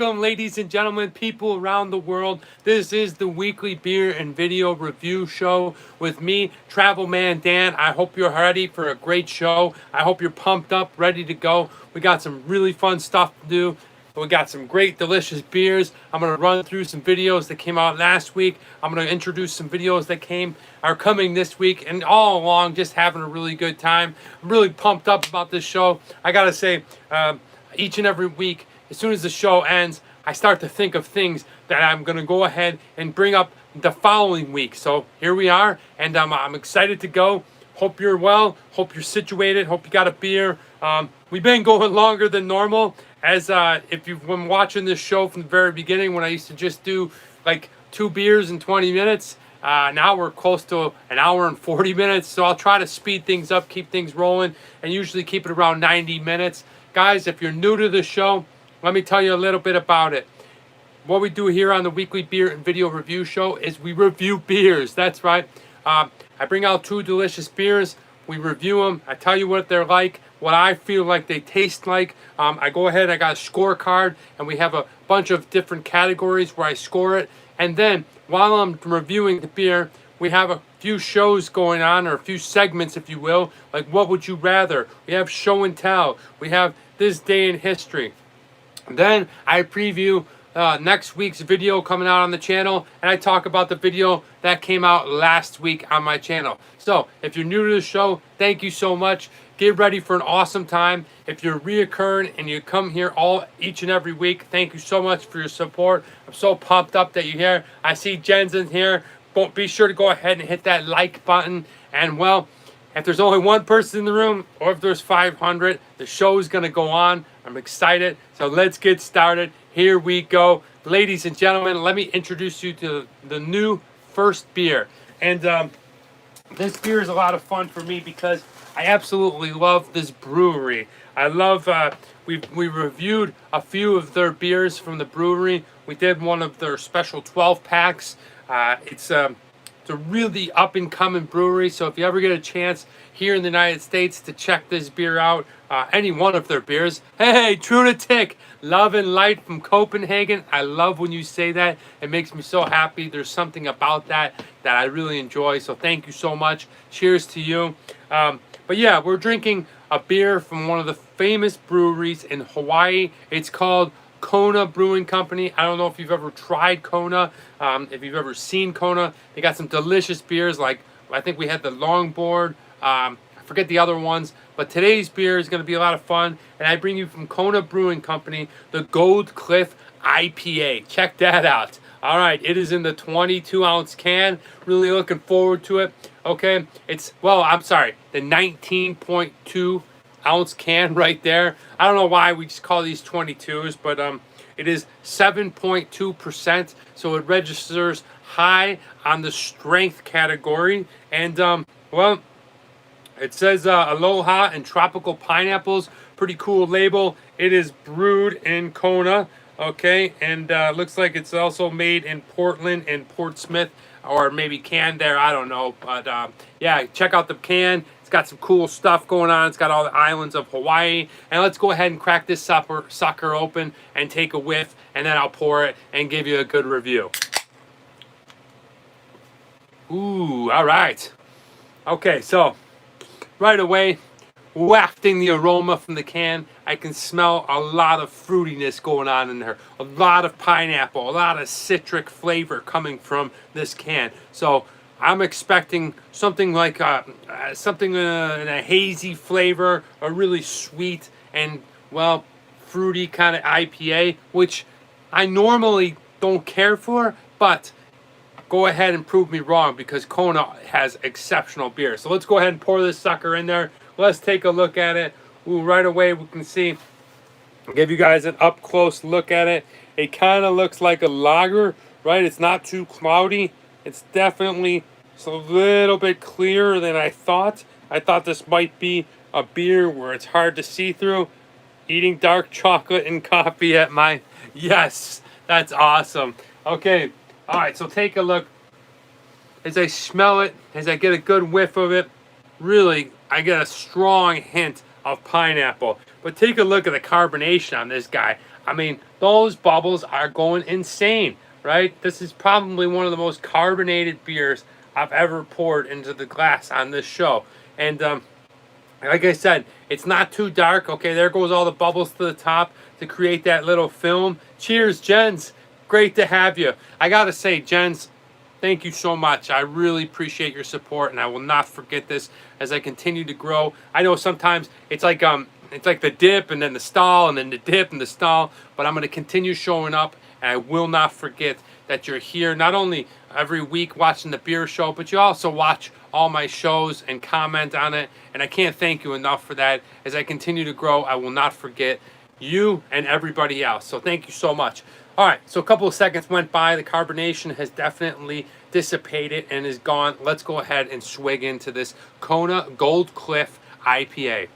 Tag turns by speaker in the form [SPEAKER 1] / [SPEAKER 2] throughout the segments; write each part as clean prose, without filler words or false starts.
[SPEAKER 1] Welcome, ladies and gentlemen, people around the world. This is the weekly beer and video review show with me, Travel Man Dan. I hope you're ready for a great show. I hope you're pumped up, ready to go. We got some really fun stuff to do. We got some great, delicious beers. I'm going to run through some videos that came out last week. I'm going to introduce some videos that are coming this week, and all along, just having a really good time. I'm really pumped up about this show. I got to say, each and every week, as soon as the show ends, I start to think of things that I'm going to go ahead and bring up the following week. So here we are, and I'm excited to go. Hope you're well. Hope you're situated. Hope you got a beer. We've been going longer than normal, as if you've been watching this show from the very beginning, when I used to just do like 2 beers in 20 minutes. Now we're close to an hour and 40 minutes, so I'll try to speed things up, keep things rolling, and usually keep it around 90 minutes. Guys, if you're new to the show, let me tell you a little bit about it. What we do here on the weekly beer and video review show is we review beers. That's right. I bring out 2 delicious beers. We review them. I tell you what they're like, what I feel like they taste like. I go ahead, I got a scorecard, and we have a bunch of different categories where I score it. And then while I'm reviewing the beer, we have a few shows going on, or a few segments, if you will, like What Would You Rather? We have Show and Tell. We have This Day in History. Then I preview next week's video coming out on the channel, and I talk about the video that came out last week on my channel. So if you're new to the show, thank you so much. Get ready for an awesome time. If you're reoccurring and you come here each and every week, thank you so much for your support. I'm so pumped up that you're here. I see Jen's in here. Be sure to go ahead and hit that like button. And well, if there's only one person in the room, or if there's 500, the show is going to go on. I'm excited. So let's get started. Here we go. Ladies and gentlemen, let me introduce you to the new first beer. And this beer is a lot of fun for me because I absolutely love this brewery. I love, we reviewed a few of their beers from the brewery. We did one of their special 12 packs. It's a really up-and-coming brewery, so if you ever get a chance here in the United States to check this beer out, any one of their beers. Hey, Trunatic, Love and Light from Copenhagen. I love when you say that. It makes me so happy. There's something about that I really enjoy, so thank you so much. Cheers to you. But yeah, we're drinking a beer from one of the famous breweries in Hawaii. It's called Kona Brewing Company. I don't know if you've ever tried Kona, if you've ever seen Kona. They got some delicious beers, like I think we had the Longboard. I forget the other ones, but today's beer is going to be a lot of fun. And I bring you from Kona Brewing Company the Gold Cliff IPA. Check that out. All right, it is in the 22-ounce can. Really looking forward to it. Okay, I'm sorry, the 19.2 ounce can right there. I don't know why we just call these 22s, but it is 7.2%, so it registers high on the strength category. And well, it says Aloha and tropical pineapples. Pretty cool label. It is brewed in Kona, okay, and looks like it's also made in Portland and Portsmouth, or maybe canned there, I don't know. But yeah, check out the can. It's got some cool stuff going on. It's got all the islands of Hawaii. And let's go ahead and crack this sucker open and take a whiff, and then I'll pour it and give you a good review. Ooh, all right. Okay, so right away, wafting the aroma from the can, I can smell a lot of fruitiness going on in there. A lot of pineapple, a lot of citric flavor coming from this can. So I'm expecting something like something in a hazy flavor, a really sweet and, well, fruity kind of IPA, which I normally don't care for, but go ahead and prove me wrong, because Kona has exceptional beer. So let's go ahead and pour this sucker in there. Let's take a look at it. Ooh, right away we can see, I'll give you guys an up close look at it. It kind of looks like a lager, right? It's not too cloudy. It's definitely a little bit clearer than I thought. I thought this might be a beer where it's hard to see through. Eating dark chocolate and coffee at my, yes, that's awesome. Okay, all right, so take a look. As I smell it, as I get a good whiff of it, really, I get a strong hint of pineapple. But take a look at the carbonation on this guy. I mean, those bubbles are going insane, right? This is probably one of the most carbonated beers I've ever poured into the glass on this show. And like I said, it's not too dark. Okay, there goes all the bubbles to the top to create that little film. Cheers, Jens. Great to have you. I gotta say, Jens, thank you so much. I really appreciate your support, and I will not forget this as I continue to grow. I know sometimes it's like the dip and then the stall and then the dip and the stall, but I'm going to continue showing up, and I will not forget that you're here not only every week watching the beer show, but you also watch all my shows and comment on it, and I can't thank you enough for that. As I continue to grow, I will not forget you and everybody else. So thank you so much. All right, so a couple of seconds went by. The carbonation has definitely dissipated and is gone. Let's go ahead and swig into this Kona Gold Cliff IPA.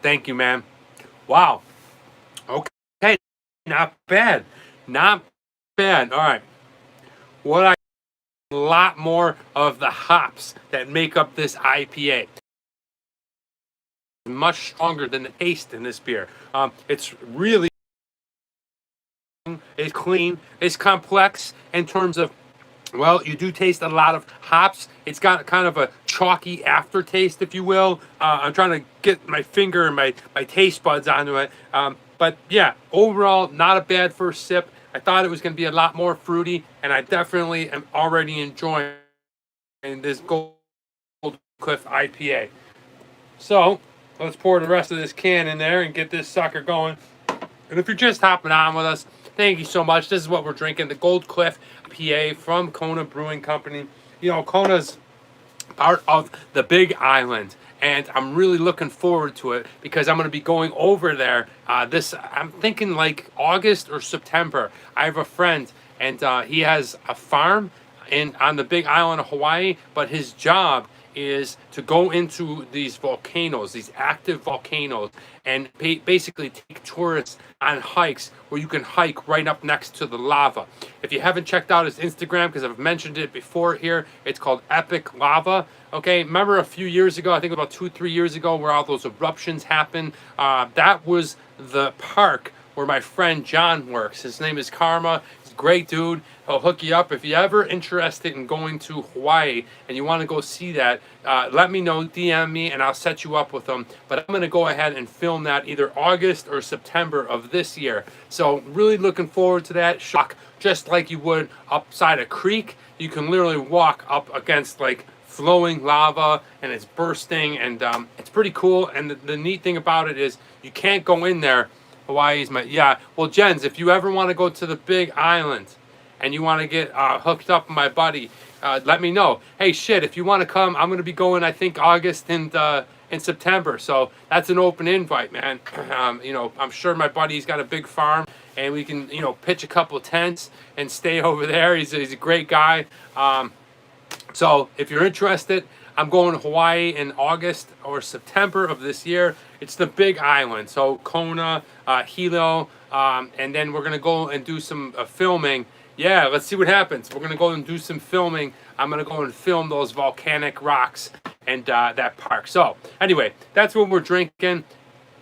[SPEAKER 1] Thank you, man. Wow. Okay, not bad. Not bad. All right. What I a lot more of the hops that make up this IPA. Much stronger than the taste in this beer. It's really it's clean. It's complex in terms of, well, you do taste a lot of hops. It's got kind of a chalky aftertaste, if you will. I'm trying to get my finger and my taste buds onto it. But yeah, overall, not a bad first sip. I thought it was going to be a lot more fruity, and I definitely am already enjoying this Gold Cliff IPA. So let's pour the rest of this can in there and get this sucker going. And if you're just hopping on with us, thank you so much. This is what we're drinking, the Gold Cliff IPA from Kona Brewing Company. You know, Kona's part of the Big Island, and I'm really looking forward to it because I'm going to be going over there I'm thinking like August or September. I have a friend, and he has a farm on the Big Island of Hawaii, but his job is to go into these volcanoes, these active volcanoes, and basically take tourists on hikes where you can hike right up next to the lava. If you haven't checked out his Instagram, because I've mentioned it before here, it's called Epic Lava. Okay, remember a few years ago, I think about 2-3 years ago, where all those eruptions happened? That was the park where my friend John works. His name is Karma. He's a great dude. He'll hook you up. If you're ever interested in going to Hawaii and you want to go see that, let me know, DM me, and I'll set you up with him. But I'm going to go ahead and film that either August or September of this year. So really looking forward to that. Shock, just like you would upside a creek. You can literally walk up against like flowing lava, and it's bursting, and it's pretty cool. And the neat thing about it is you can't go in there. Hawaii's well, Jens, if you ever want to go to the Big Island and you want to get hooked up with my buddy, let me know. Hey, shit, if you want to come, I'm going to be going, I think, August and in September. So that's an open invite, man. You know, I'm sure my buddy's got a big farm, and we can, you know, pitch a couple of tents and stay over there. He's a great guy. So if you're interested, I'm going to Hawaii in August or September of this year. It's the Big Island, so Kona, Hilo, and then we're going to go and do some filming. Yeah, let's see what happens. We're going to go and do some filming. I'm going to go and film those volcanic rocks and that park. So anyway, that's what we're drinking.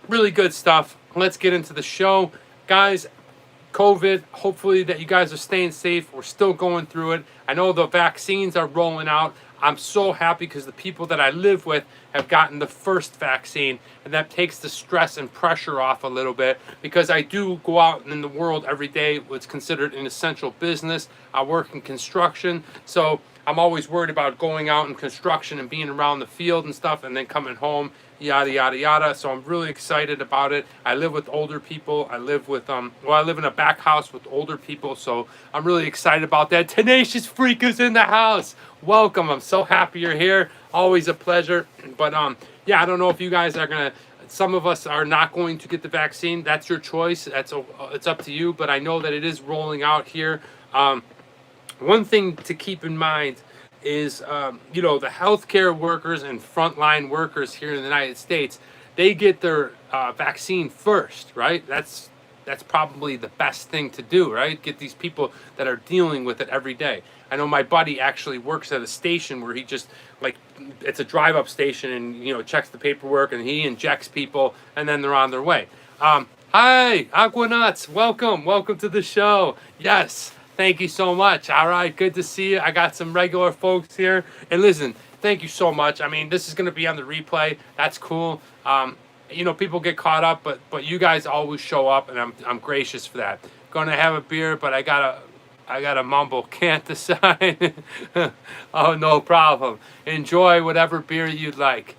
[SPEAKER 1] Really good stuff. Let's get into the show. Guys, COVID, hopefully that you guys are staying safe. We're still going through it. I know the vaccines are rolling out. I'm so happy because the people that I live with have gotten the first vaccine, and that takes the stress and pressure off a little bit, because I do go out in the world every day, what's considered an essential business. I work in construction, so I'm always worried about going out in construction and being around the field and stuff, and then coming home, yada yada yada. So I'm really excited about it. I live with older people. I live with I live in a back house with older people, so I'm really excited about that. Tenacious Freak is in the house. Welcome. I'm so happy you're here. Always a pleasure. But yeah, I don't know if you guys are gonna, some of us are not going to get the vaccine. That's your choice. It's up to you, but I know that it is rolling out here. One thing to keep in mind is, you know, the healthcare workers and frontline workers here in the United States, they get their vaccine first, right? That's probably the best thing to do, right? Get these people that are dealing with it every day. I know my buddy actually works at a station where he just, like, it's a drive-up station, and checks the paperwork, and he injects people, and then they're on their way. Hi, Aquanuts, welcome to the show. Yes, thank you so much. All right, good to see you. I got some regular folks here, and listen, thank you so much. I mean, this is going to be on the replay. That's cool. People get caught up, but you guys always show up, and I'm gracious for that. Gonna have a beer, but I gotta mumble. Can't decide. Oh, no problem. Enjoy whatever beer you'd like.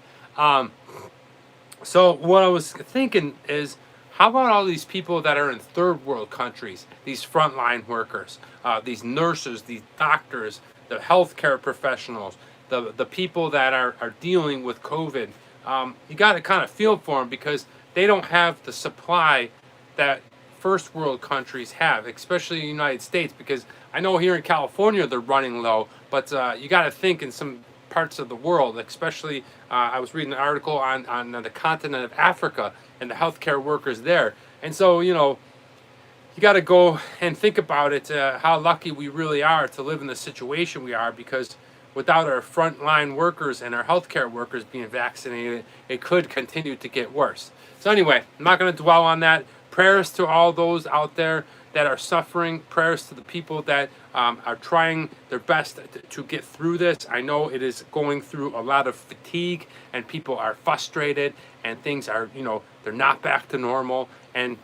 [SPEAKER 1] So what I was thinking is, how about all these people that are in third world countries, these frontline workers, these nurses, these doctors, the healthcare professionals, the people that are dealing with COVID. You got to kind of feel for them, because they don't have the supply that first world countries have, especially the United States, because I know here in California they're running low, but you got to think in some parts of the world, especially I was reading an article on the continent of Africa and the healthcare workers there. And so, you got to go and think about it, how lucky we really are to live in the situation we are, because without our frontline workers and our healthcare workers being vaccinated, it could continue to get worse. So anyway, I'm not going to dwell on that. Prayers to all those out there that are suffering. Prayers to the people that are trying their best to get through this. I know it is going through a lot of fatigue, and people are frustrated, and things are, they're not back to normal. And,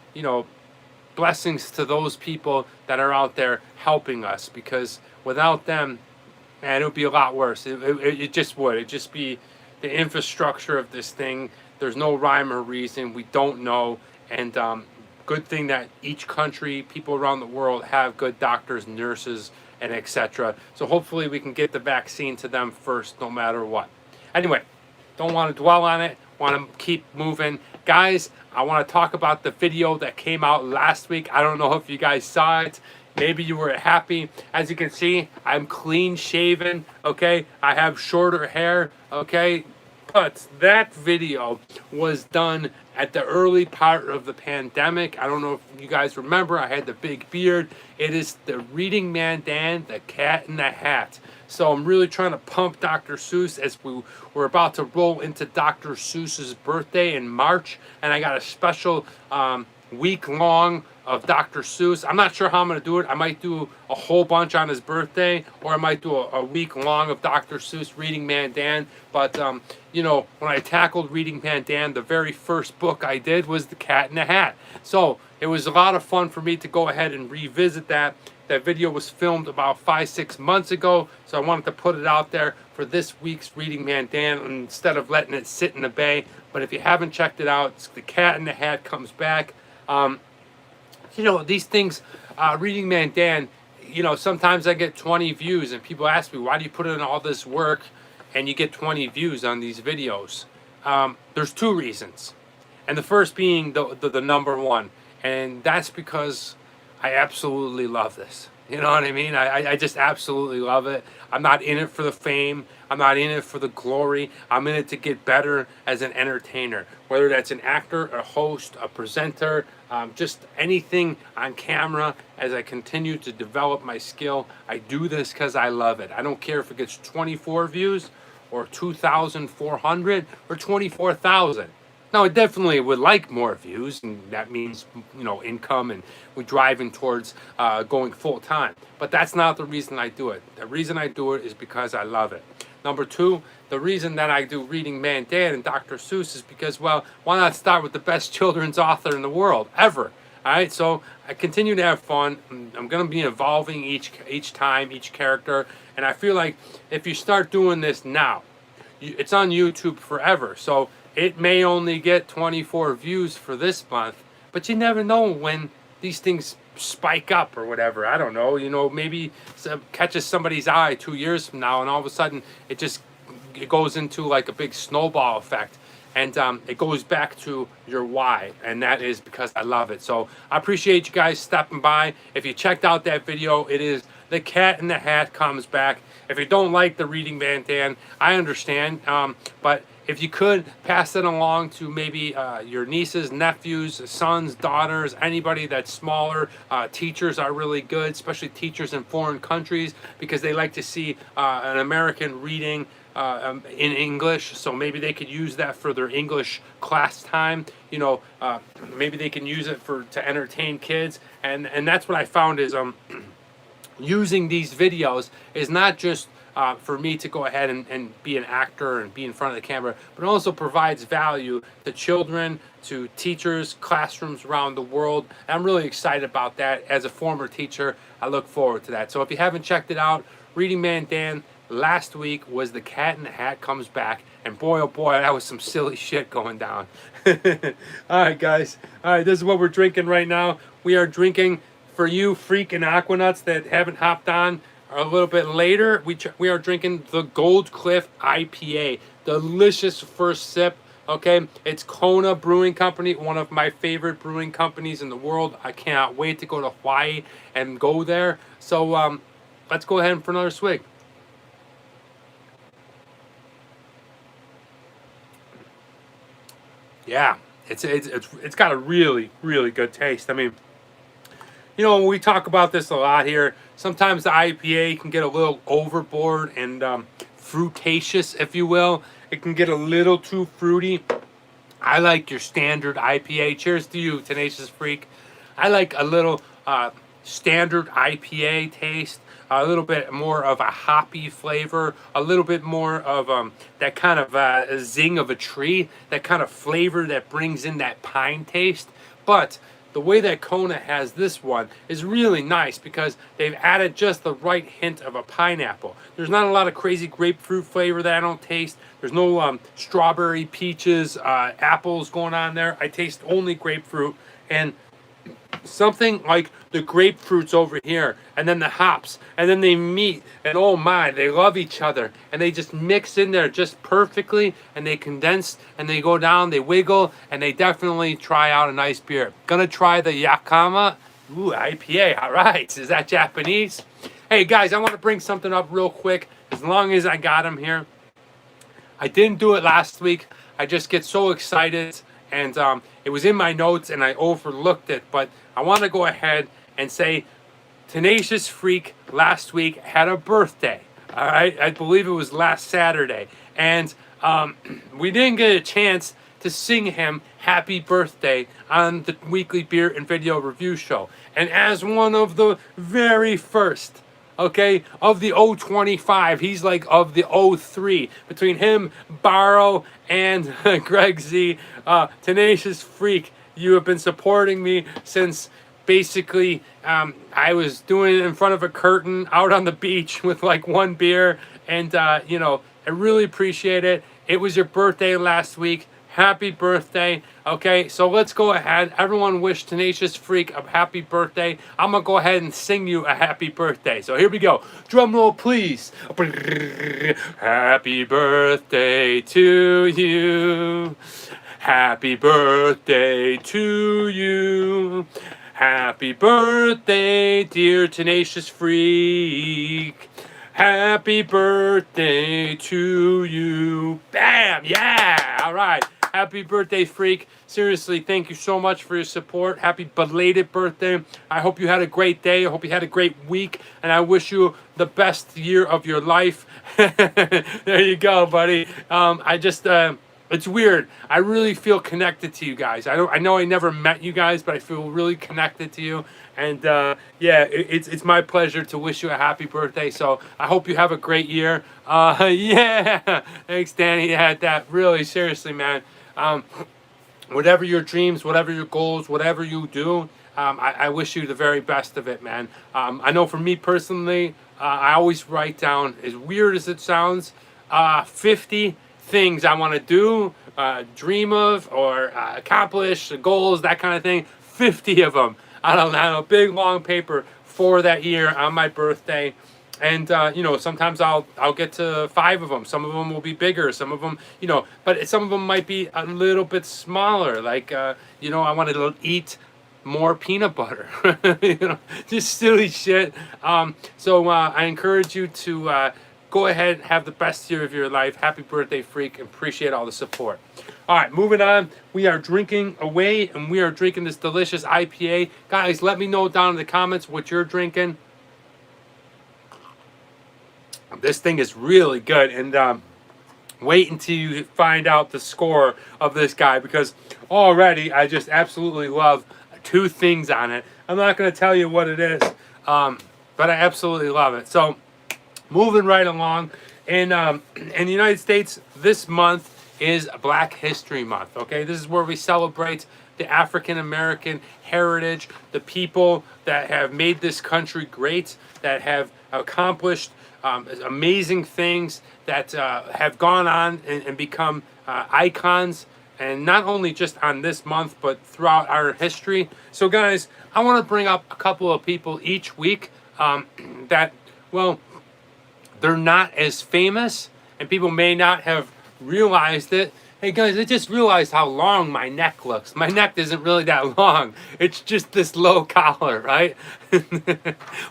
[SPEAKER 1] blessings to those people that are out there helping us, because without them, man, it would be a lot worse. It just would. It'd just be the infrastructure of this thing. There's no rhyme or reason. We don't know. And good thing that each country, people around the world, have good doctors, nurses, and etc. So hopefully we can get the vaccine to them first, no matter what. Anyway, don't want to dwell on it. Want to keep moving. Guys, I want to talk about the video that came out last week. I don't know if you guys saw it. Maybe you were happy. As you can see, I'm clean shaven, okay? I have shorter hair, okay? But that video was done at the early part of the pandemic. I don't know if you guys remember, I had the big beard. It is the Reading Man Dan, the Cat in the Hat. So I'm really trying to pump Dr. Seuss, as we're about to roll into Dr. Seuss's birthday in March. And I got a special week long of Dr. Seuss. I'm not sure how I'm going to do it. I might do a whole bunch on his birthday, or I might do a week long of Dr. Seuss, Reading Man Dan. But, when I tackled Reading Man Dan, the very first book I did was The Cat in the Hat. So it was a lot of fun for me to go ahead and revisit that. That video was filmed about 5-6 months ago, so I wanted to put it out there for this week's Reading Man Dan instead of letting it sit in the bay. But if you haven't checked it out, it's The Cat in the Hat comes back. These things, Reading Man Dan, sometimes I get 20 views, and people ask me, why do you put in all this work and you get 20 views on these videos? There's two reasons. And the first being the number one. And that's because I absolutely love this. You know what I mean? I just absolutely love it. I'm not in it for the fame. I'm not in it for the glory. I'm in it to get better as an entertainer. Whether that's an actor, a host, a presenter, just anything on camera. As I continue to develop my skill, I do this because I love it. I don't care if it gets 24 views or 2,400 or 24,000. Now, I definitely would like more views, and that means, income, and we're driving towards going full time. But that's not the reason I do it. The reason I do it is because I love it. Number two, the reason that I do Reading Man Dan and Dr. Seuss is because, well, why not start with the best children's author in the world, ever? All right, so I continue to have fun. I'm going to be evolving each time, each character. And I feel like if you start doing this now, it's on YouTube forever. So it may only get 24 views for this month, but you never know when these things spike up or whatever. I don't know. Maybe catches somebody's eye 2 years from now, and all of a sudden it goes into like a big snowball effect. And it goes back to your why, and that is because I love it. So I appreciate you guys stepping by. If you checked out that video, it is The Cat in the Hat comes back. If you don't like the Reading Man Dan, I understand. But if you could pass it along to maybe your nieces, nephews, sons, daughters, anybody that's smaller. Teachers are really good, especially teachers in foreign countries, because they like to see an American reading in English, so maybe they could use that for their English class time. You know, maybe they can use it to entertain kids, and that's what I found is using these videos is not just for me to go ahead and be an actor and be in front of the camera, but also provides value to children, to teachers, classrooms around the world. And I'm really excited about that. As a former teacher, I look forward to that. So if you haven't checked it out, Reading Man Dan, last week was The Cat in the Hat Comes Back. And boy, oh boy, that was some silly shit going down. All right, guys. All right, this is what we're drinking right now. We are drinking, for you freaking Aquanuts that haven't hopped on a little bit later, we are drinking the Gold Cliff IPA. Delicious first sip. Okay, it's Kona Brewing Company, one of my favorite brewing companies in the world. I cannot wait to go to Hawaii and go there. So let's go ahead for another swig. Yeah, it's got a really, really good taste. I mean, you know, we talk about this a lot here. Sometimes the IPA can get a little overboard and fruitaceous, if you will. It can get a little too fruity. I like your standard IPA. Cheers to you, Tenacious Freak. I like a little standard IPA taste. A little bit more of a hoppy flavor. A little bit more of that kind of zing of a tree. That kind of flavor that brings in that pine taste. But the way that Kona has this one is really nice because they've added just the right hint of a pineapple. There's not a lot of crazy grapefruit flavor that I don't taste. There's no strawberry, peaches, apples going on there. I taste only grapefruit and something like the grapefruits over here and then the hops and then they meet and oh my, they love each other and they just mix in there just perfectly and they condense and they go down, they wiggle, and they definitely try out a nice beer. Gonna try the Yakama IPA. All right, is that Japanese? Hey guys, I want to bring something up real quick as long as I got them here. I didn't do it last week. I just get so excited and it was in my notes and I overlooked it, but I want to go ahead and say Tenacious Freak last week had a birthday. All right, I believe it was last Saturday, and we didn't get a chance to sing him happy birthday on the weekly beer and video review show. And as one of the very first, okay, of the 025, he's like of the 03. Between him, Barrow, and Greg Z, Tenacious Freak, you have been supporting me since basically I was doing it in front of a curtain out on the beach with like one beer. And, you know, I really appreciate it. It was your birthday last week. Happy birthday. Okay, so let's go ahead. Everyone wish Tenacious Freak a happy birthday. I'm going to go ahead and sing you a happy birthday. So here we go. Drum roll, please. Happy birthday to you. Happy birthday to you. Happy birthday, dear Tenacious Freak. Happy birthday to you. Bam! Yeah! All right. Happy birthday, Freak. Seriously, thank you so much for your support. Happy belated birthday. I hope you had a great day. I hope you had a great week. And I wish you the best year of your life. There you go, buddy. It's weird. I really feel connected to you guys. I know I never met you guys, but I feel really connected to you. And yeah, it's my pleasure to wish you a happy birthday. So I hope you have a great year. Yeah, thanks, Danny. Yeah, that really seriously, man. Whatever your dreams, whatever your goals, whatever you do, I wish you the very best of it, man. I know for me personally, I always write down, as weird as it sounds, 50 things I want to do, dream of, or accomplish, goals, that kind of thing. 50 of them. I don't know, a big long paper for that year on my birthday. And you know, sometimes I'll get to 5 of them. Some of them will be bigger. Some of them, you know, but some of them might be a little bit smaller. Like you know, I want to eat more peanut butter. You know, just silly shit. So I encourage you to go ahead and have the best year of your life. Happy birthday, Freak. Appreciate all the support. All right, moving on. We are drinking away, and we are drinking this delicious IPA. Guys, let me know down in the comments what you're drinking. This thing is really good, and wait until you find out the score of this guy, because already I just absolutely love two things on it. I'm not going to tell you what it is, but I absolutely love it. So moving right along, in the United States, this month is Black History Month. Okay, this is where we celebrate the African American heritage, the people that have made this country great, that have accomplished amazing things, that have gone on and become icons, and not only just on this month, but throughout our history. So, guys, I want to bring up a couple of people each week that, well, they're not as famous, and people may not have realized it. Hey guys, I just realized how long my neck looks. My neck isn't really that long. It's just this low collar, right?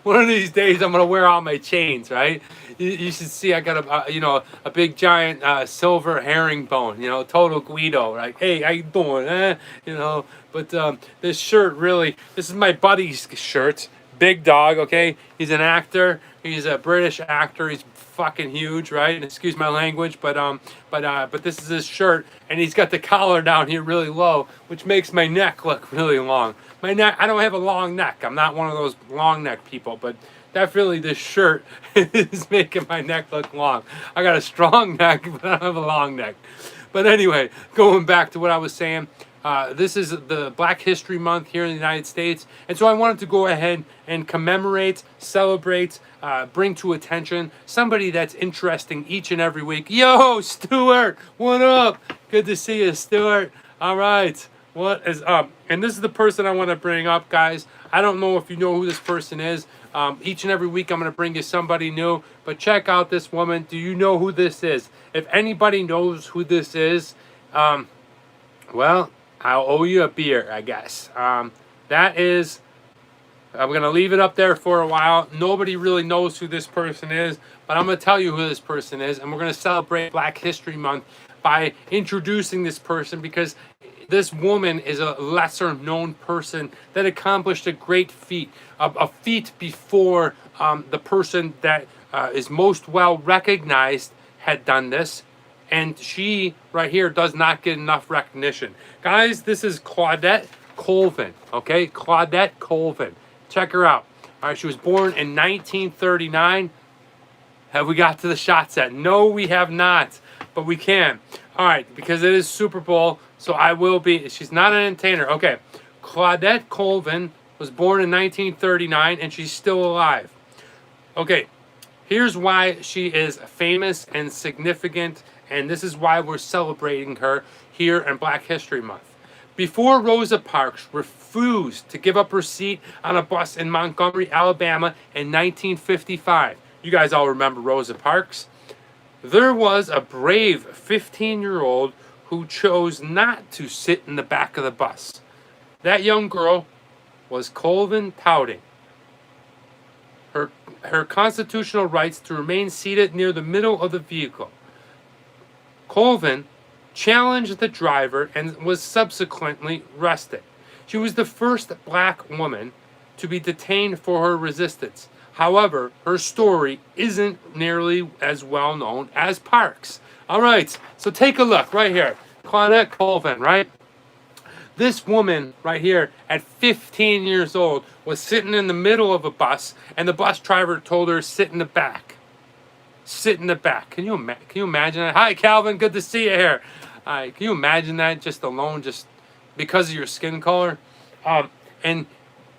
[SPEAKER 1] One of these days I'm gonna wear all my chains, right? You should see I got a big giant silver herringbone, total Guido, right? Hey, how you doing? But this shirt really, this is my buddy's shirt. Big dog, okay? He's an actor. He's a British actor. He's fucking huge, right? Excuse my language, but this is his shirt, and he's got the collar down here really low, which makes my neck look really long. My neck, I don't have a long neck. I'm not one of those long neck people, but definitely this shirt is making my neck look long. I got a strong neck, but I don't have a long neck. But anyway, going back to what I was saying. This is the Black History Month here in the United States, and so I wanted to go ahead and commemorate, celebrate, bring to attention somebody that's interesting each and every week. Yo, Stuart, what up? Good to see you, Stuart. All right, what is up? And this is the person I want to bring up, guys. I don't know if you know who this person is. Each and every week I'm going to bring you somebody new, but check out this woman. Do you know who this is? If anybody knows who this is, well, I'll owe you a beer, I guess. That is, I'm going to leave it up there for a while. Nobody really knows who this person is, but I'm going to tell you who this person is, and we're going to celebrate Black History Month by introducing this person, because this woman is a lesser known person that accomplished a great feat, a feat before the person that is most well recognized had done this. And she, right here, does not get enough recognition. Guys, this is Claudette Colvin, okay? Claudette Colvin. Check her out. All right, she was born in 1939. Have we got to the shot set? No, we have not, but we can. All right, because it is Super Bowl, so I will be. She's not an entertainer. Okay, Claudette Colvin was born in 1939, and she's still alive. Okay, here's why she is famous and significant, and this is why we're celebrating her here in Black History Month. Before Rosa Parks refused to give up her seat on a bus in Montgomery, Alabama in 1955, you guys all remember Rosa Parks, there was a brave 15-year-old who chose not to sit in the back of the bus. That young girl was Colvin Pouting. Her constitutional rights to remain seated near the middle of the vehicle. Colvin challenged the driver and was subsequently arrested. She was the first black woman to be detained for her resistance. However, her story isn't nearly as well known as Parks. All right, so take a look right here. Claudette Colvin, right? This woman right here at 15 years old was sitting in the middle of a bus, and the bus driver told her, sit in the back. Sit in the back. Can you imagine that? Hi, Calvin. Good to see you here. Can you imagine that just alone, just because of your skin color? And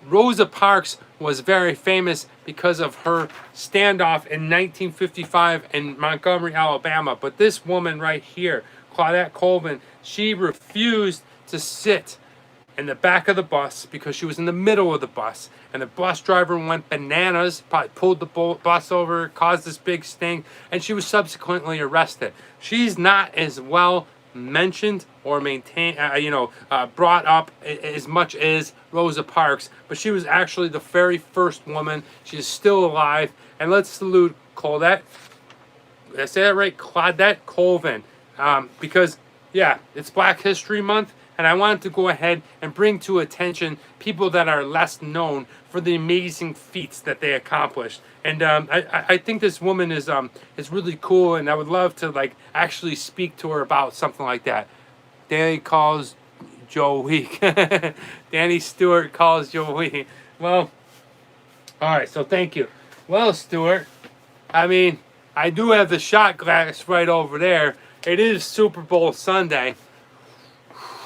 [SPEAKER 1] Rosa Parks was very famous because of her standoff in 1955 in Montgomery, Alabama. But this woman right here, Claudette Colvin, she refused to sit in the back of the bus because she was in the middle of the bus, and the bus driver went bananas, probably pulled the bus over, caused this big sting, and she was subsequently arrested. She's not as well mentioned or maintained, brought up as much as Rosa Parks, but she was actually the very first woman. She's still alive, and let's salute Claudette. Did I say that right? Claudette Colvin, because yeah, it's Black History Month. and I wanted to go ahead and bring to attention people that are less known for the amazing feats that they accomplished. And I think this woman is really cool, and I would love to like actually speak to her about something like that. Danny calls Joe weak. Danny Stewart calls Joe weak. Well, all right, so thank you. Well, Stewart, I mean, I do have the shot glass right over there. It is Super Bowl Sunday.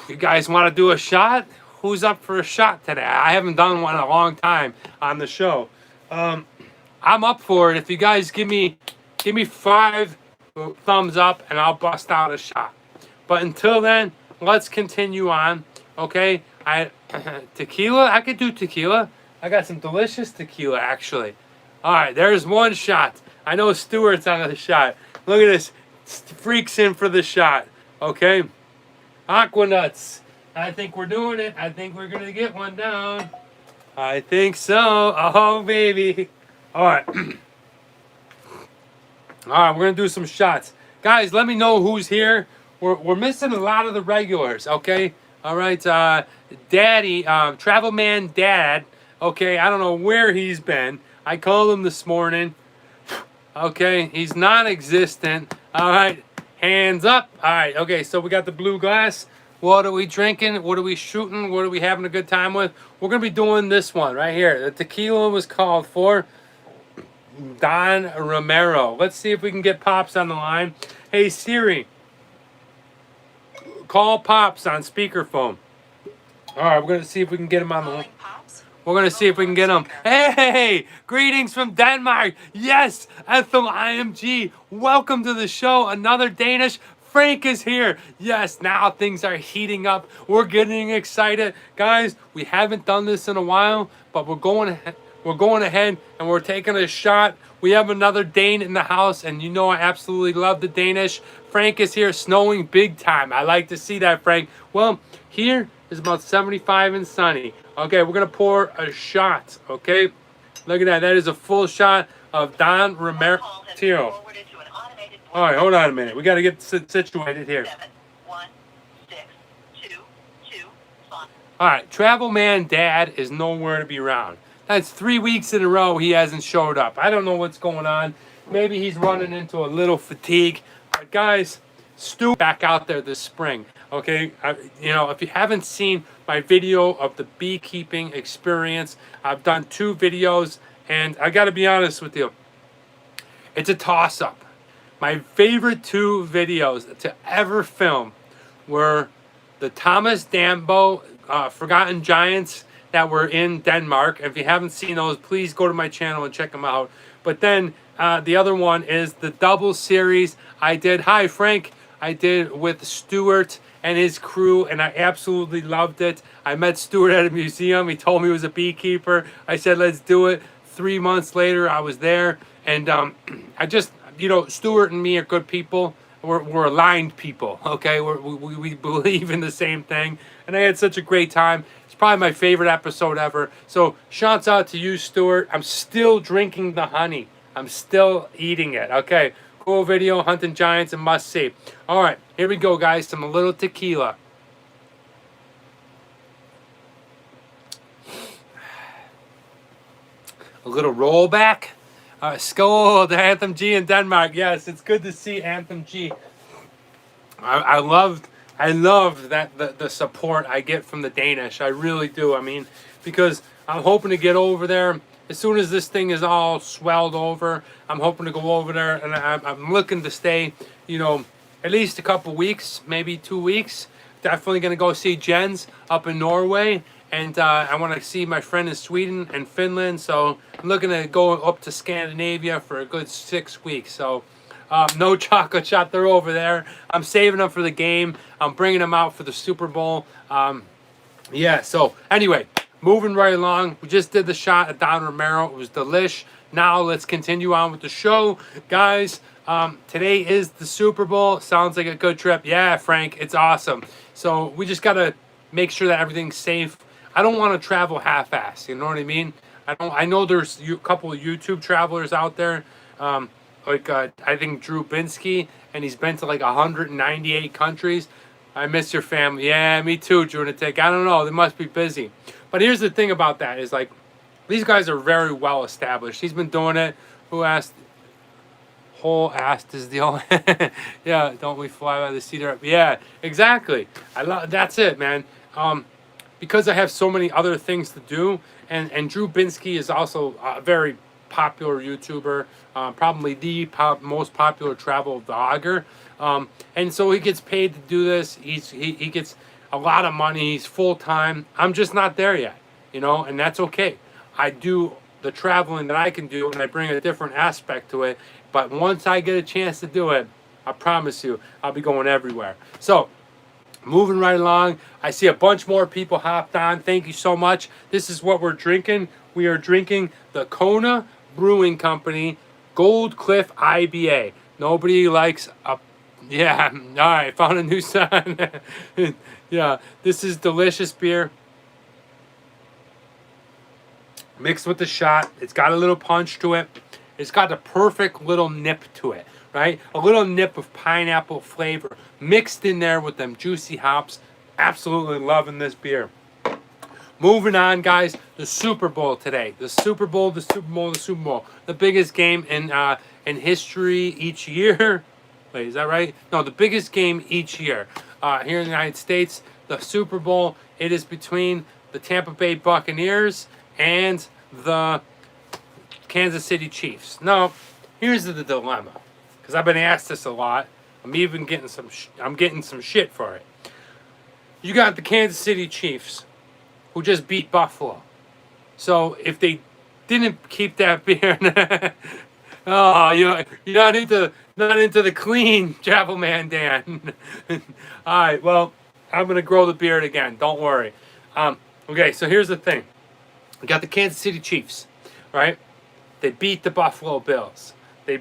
[SPEAKER 1] You guys want to do a shot? Who's up for a shot today? I haven't done one in a long time on the show. I'm up for it. If you guys give me 5 thumbs up, and I'll bust out a shot. But until then, let's continue on. Okay, tequila. I could do tequila. I got some delicious tequila, actually. All right, there's one shot. I know Stewart's on the shot. Look at this. Freaks in for the shot. Okay. Aqua Nuts. I think we're doing it. I think we're going to get one down. I think so. Oh, baby. All right. All right, we're going to do some shots. Guys, let me know who's here. We're missing a lot of the regulars, okay? All right. Daddy, Travel Man Dad. Okay, I don't know where he's been. I called him this morning. Okay, he's non-existent. All right, hands up. All right, okay, so we got the blue glass. What are we drinking? What are we shooting? What are we having a good time with? We're going to be doing this one right here. The tequila was called for Don Romero. Let's see if we can get Pops on the line. Hey, Siri, call Pops on speakerphone. All right, we're going to see if we can get him on the line. We're going to see if we can get him. Hey, greetings from Denmark. Yes, Ethel IMG. Welcome to the show. Another Danish. Frank is here. Yes, now things are heating up. We're getting excited. Guys, we haven't done this in a while, but we're going ahead and we're taking a shot. We have another Dane in the house, and you know I absolutely love the Danish. Frank is here, snowing big time. I like to see that, Frank. Well, here is about 75 and sunny. Okay, we're going to pour a shot, okay? Look at that. That is a full shot of Don Romero. All right, hold on a minute. We got to get situated here.
[SPEAKER 2] 7, 1, 6, 2, 2, 5.
[SPEAKER 1] All right, Travel Man Dad is nowhere to be found. That's 3 weeks in a row he hasn't showed up. I don't know what's going on. Maybe he's running into a little fatigue. But guys, Stu back out there this spring. Okay, if you haven't seen my video of the beekeeping experience, I've done 2 videos, and I got to be honest with you, it's a toss-up. My favorite 2 videos to ever film were the Thomas Dambo Forgotten Giants that were in Denmark. If you haven't seen those, please go to my channel and check them out. But then the other one is the double series I did. Hi, Frank. I did with Stuart and his crew, and I absolutely loved it. I met Stuart at a museum. He told me he was a beekeeper. I said, let's do it. 3 months later, I was there, and I just, Stuart and me are good people. We're aligned people, okay? We believe in the same thing, and I had such a great time. It's probably my favorite episode ever. So shouts out to you, Stuart. I'm still drinking the honey. I'm still eating it, okay? Cool video, hunting giants, and must see. All right, here we go, guys. Some little tequila. A little rollback. Skål to Anthem G in Denmark. Yes, it's good to see Anthem G. I love that the support I get from the Danish. I really do. I mean, because I'm hoping to get over there as soon as this thing is all swelled over. I'm hoping to go over there, and I'm looking to stay, at least a couple weeks, maybe 2 weeks. Definitely going to go see Jens up in Norway, and I want to see my friend in Sweden and Finland. So I'm looking to go up to Scandinavia for a good 6 weeks. So no chocolate shot, they're over there. I'm saving them for the game. I'm bringing them out for the Super Bowl. Yeah, so anyway, moving right along. We just did the shot at Don Romero. It was delish. Now let's continue on with the show. Guys, today is the Super Bowl. Sounds like a good trip. Yeah, Frank, it's awesome. So we just got to make sure that everything's safe. I don't want to travel half-assed, you know what I mean? I know there's a couple of YouTube travelers out there, I think Drew Binsky, and he's been to like 198 countries. I miss your family. Yeah, me too, Junatic. I don't know. They must be busy. But here's the thing about that is like, these guys are very well established. He's been doing it. Who asked? Whole asked is the only. Yeah, don't we fly by the cedar up? Yeah, exactly. I love. That's it, man. Because I have so many other things to do, and Drew Binsky is also a very popular YouTuber, probably the most popular travel vlogger, and so he gets paid to do this. He gets a lot of money. He's full time. I'm just not there yet, you know, and that's okay. I do the traveling that I can do, and I bring a different aspect to it. But once I get a chance to do it, I promise you, I'll be going everywhere. So, moving right along, I see a bunch more people hopped on. Thank you so much. This is what we're drinking. We are drinking the Kona Brewing Company Gold Cliff IBA. Nobody likes a... Yeah, all right, found a new sign. Yeah, this is delicious beer. Mixed with the shot. It's got a little punch to it. It's got the perfect little nip to it, right? A little nip of pineapple flavor mixed in there with them juicy hops. Absolutely loving this beer. Moving on, guys. The Super Bowl today. The Super Bowl, the Super Bowl, the Super Bowl. The biggest game in history each year. Wait, is that right? No, the biggest game each year. Here in the United States, the Super Bowl, it is between the Tampa Bay Buccaneers and the Kansas City Chiefs. Now, here's the dilemma, because I've been asked this a lot. I'm even getting some shit for it. You got the Kansas City Chiefs, who just beat Buffalo. So if they didn't keep that beer, oh, you're not into the clean Chapel Man, Dan. All right, well, I'm gonna grow the beard again. Don't worry. Okay, so here's the thing. We got the Kansas City Chiefs, right? They beat the Buffalo Bills. They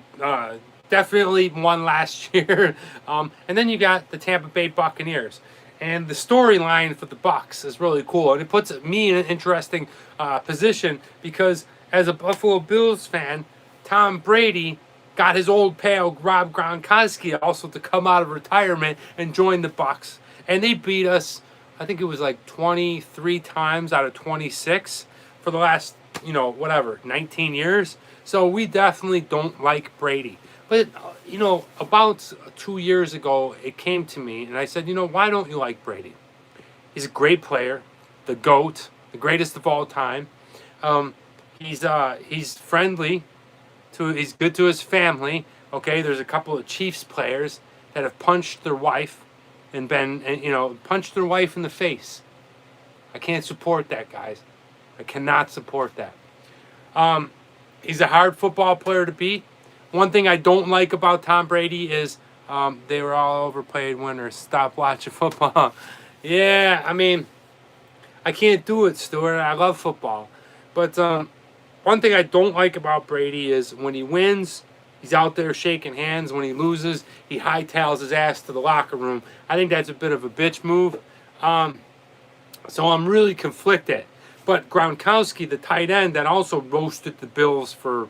[SPEAKER 1] definitely won last year. And then you got the Tampa Bay Buccaneers. And the storyline for the Bucs is really cool. And it puts me in an interesting position because as a Buffalo Bills fan, Tom Brady got his old pal Rob Gronkowski also to come out of retirement and join the Bucs. And they beat us, I think it was like 23 times out of 26 for the last, 19 years. So we definitely don't like Brady. But, about 2 years ago, it came to me, and I said, why don't you like Brady? He's a great player, the GOAT, the greatest of all time. He's friendly, he's good to his family. Okay, there's a couple of Chiefs players that have punched their wife punched their wife in the face. I can't support that, guys. I cannot support that. He's a hard football player to beat. One thing I don't like about Tom Brady is they were all overpaid winners. Stop watching football. Yeah, I mean, I can't do it, Stuart. I love football. But one thing I don't like about Brady is when he wins, he's out there shaking hands. When he loses, he hightails his ass to the locker room. I think that's a bit of a bitch move. So I'm really conflicted. But Gronkowski, the tight end that also roasted the Bills for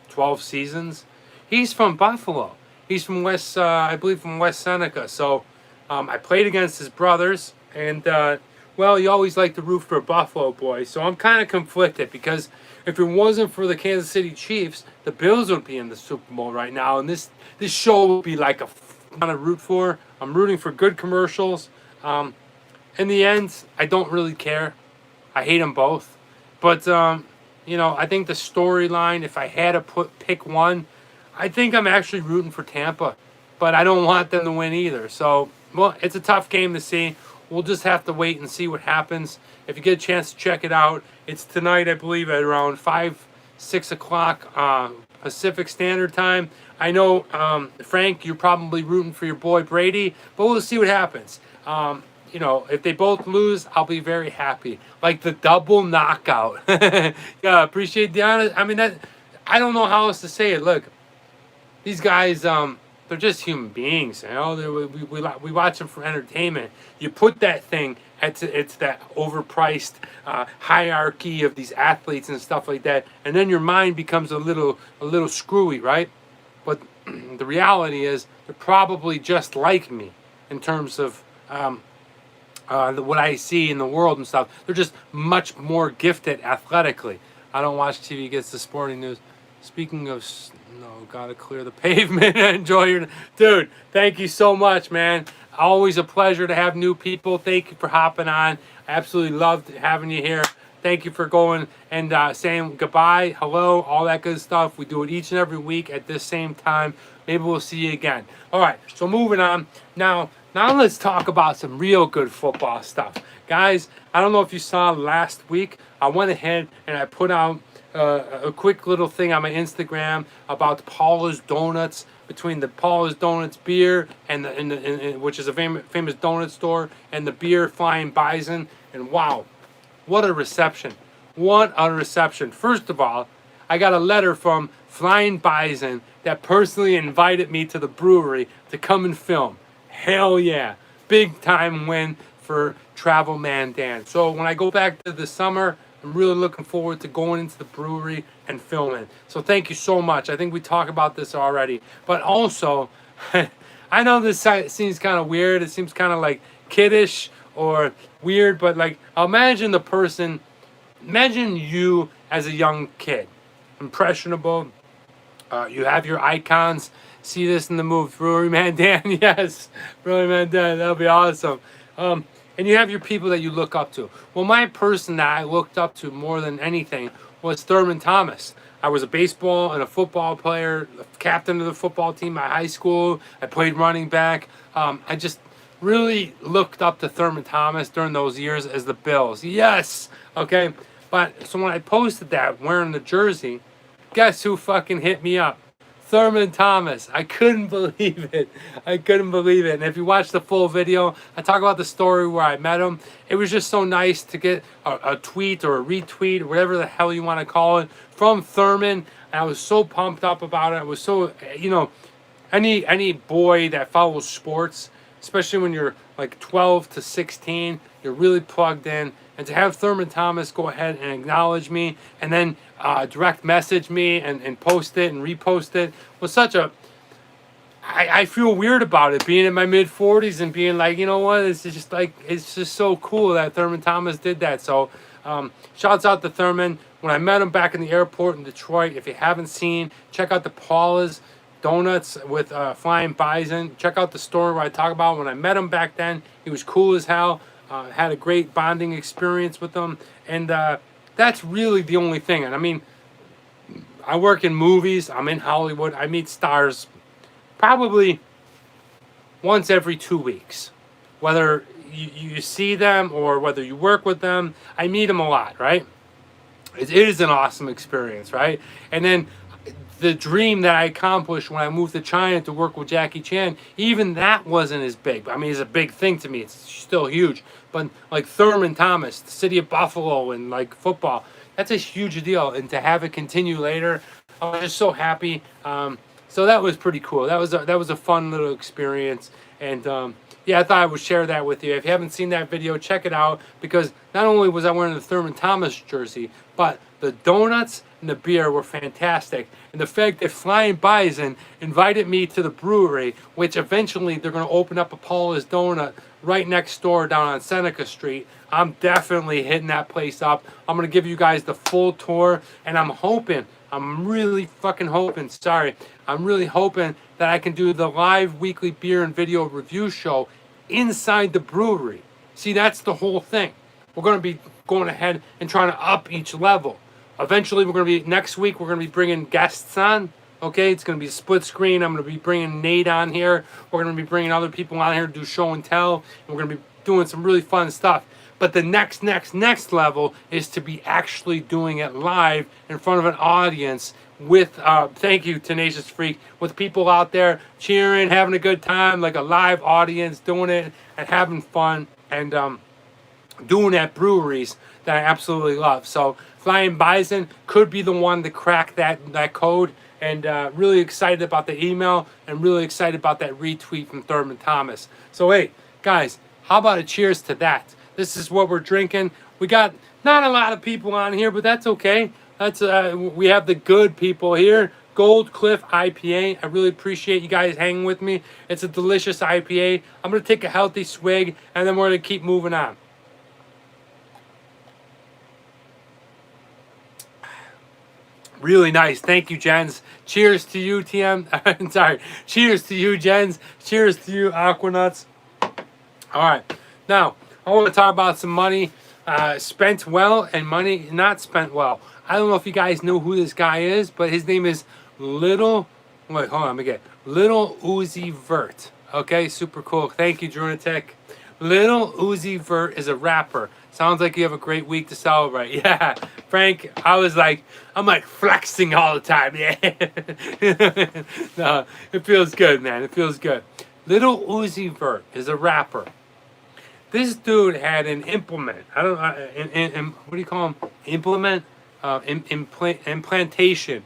[SPEAKER 1] 12 seasons, he's from Buffalo. He's from I believe from West Seneca. So I played against his brothers, and you always like to root for a Buffalo boy. So I'm kind of conflicted because if it wasn't for the Kansas City Chiefs, the Bills would be in the Super Bowl right now, and this show would be like a fun to root for. I'm rooting for good commercials. In the end, I don't really care. I hate them both. But, I think the storyline, if I had to pick one, I think I'm actually rooting for Tampa. But I don't want them to win either. So, it's a tough game to see. We'll just have to wait and see what happens. If you get a chance to check it out, it's tonight, I believe, at around 6 o'clock Pacific Standard Time. I know, Frank, you're probably rooting for your boy Brady, but we'll see what happens. If they both lose, I'll be very happy. Like the double knockout. Yeah, appreciate the honest. I mean, I don't know how else to say it. Look, these guys, they're just human beings. We watch them for entertainment. You put that thing it's that overpriced hierarchy of these athletes and stuff like that, and then your mind becomes a little screwy, right? But the reality is, they're probably just like me in terms of what I see in the world and stuff. They're just much more gifted athletically. I don't watch TV, gets the sporting news. Speaking of no, gotta clear the pavement. Enjoy your dude. Thank you so much, man. Always a pleasure to have new people. Thank you for hopping on. I absolutely loved having you here. Thank you for going and saying goodbye, hello, all that good stuff. We do it each and every week at this same time. Maybe we'll see you again. All right, so moving on. Now let's talk about some real good football stuff. Guys, I don't know if you saw last week, I went ahead and I put out a quick little thing on my Instagram about Paula's Donuts, between the Paula's Donuts beer and which is a famous donut store, and the beer Flying Bison. And wow, what a reception. What a reception. First of all, I got a letter from Flying Bison that personally invited me to the brewery to come and film. Hell yeah. Big time win for Travel Man Dan. So when I go back to the summer, I'm really looking forward to going into the brewery and filming. So thank you so much. I think we talked about this already. But also, I know this seems kind of weird. It seems kind of like kiddish or weird, but like imagine you as a young kid, impressionable. You have your icons. See this in the movie, Brewery Man Dan. Yes, Brewery Man Dan. That'll be awesome. And you have your people that you look up to. Well, my person that I looked up to more than anything was Thurman Thomas. I was a baseball and a football player, captain of the football team at high school. I played running back. I just really looked up to Thurman Thomas during those years as the Bills. Yes, okay. But so when I posted that wearing the jersey, guess who fucking hit me up? Thurman Thomas. I couldn't believe it. I couldn't believe it. And if you watch the full video, I talk about the story where I met him. It was just so nice to get a tweet or a retweet or whatever the hell you want to call it from Thurman. And I was so pumped up about it. I was so, any boy that follows sports, especially when you're like 12 to 16, you're really plugged in. And to have Thurman Thomas go ahead and acknowledge me and then direct message me and post it and repost it was such a... I feel weird about it, being in my mid-40s and being like, you know what, it's just so cool that Thurman Thomas did that. So shouts out to Thurman. When I met him back in the airport in Detroit, if you haven't seen, check out the Paula's Donuts with Flying Bison. Check out the story where I talk about when I met him back then. He was cool as hell. Had a great bonding experience with them, and that's really the only thing. And I mean, I work in movies. I'm in Hollywood. I meet stars probably once every 2 weeks, whether you see them or whether you work with them. I meet them a lot, right? It is an awesome experience, right? And then the dream that I accomplished when I moved to China to work with Jackie Chan, even that wasn't as big. I mean, it's a big thing to me. It's still huge. But like Thurman Thomas, the city of Buffalo, and like football, that's a huge deal. And to have it continue later, I was just so happy. So that was pretty cool. That was a fun little experience. And yeah, I thought I would share that with you. If you haven't seen that video, check it out, because not only was I wearing the Thurman Thomas jersey, but the donuts and the beer were fantastic. And the fact that Flying Bison invited me to the brewery, which eventually they're going to open up a Paula's Donut right next door down on Seneca Street. I'm definitely hitting that place up. I'm going to give you guys the full tour, and I'm really hoping that I can do the live weekly beer and video review show inside the brewery. See, that's the whole thing. We're going to be going ahead and trying to up each level. Eventually, next week, we're going to be bringing guests on. Okay, it's going to be a split screen. I'm going to be bringing Nate on here. We're going to be bringing other people on here to do show and tell. And we're going to be doing some really fun stuff. But the next level is to be actually doing it live in front of an audience with, thank you, Tenacious Freak, with people out there cheering, having a good time, like a live audience, doing it and having fun, and doing at breweries that I absolutely love. So Flying Bison could be the one to crack that code, and really excited about the email and really excited about that retweet from Thurman Thomas. So hey, guys, how about a cheers to that? This is what we're drinking. We got not a lot of people on here, but that's okay. That's we have the good people here. Gold Cliff IPA. I really appreciate you guys hanging with me. It's a delicious IPA. I'm going to take a healthy swig, and then we're going to keep moving on. Really nice. Thank you, Jens. Cheers to you, TM. Sorry. Cheers to you, Jens. Cheers to you, Aquanuts. All right. Now, I want to talk about some money spent well and money not spent well. I don't know if you guys know who this guy is, but his name is Little Uzi Vert. Okay, super cool. Thank you, Drunatic. Little Uzi Vert is a rapper. Sounds like you have a great week to celebrate. Yeah, Frank, I'm like flexing all the time. Yeah. No, it feels good, man. It feels good. Little Uzi Vert is a rapper. This dude had an implement. I don't know, what do you call them? Implement? Implantation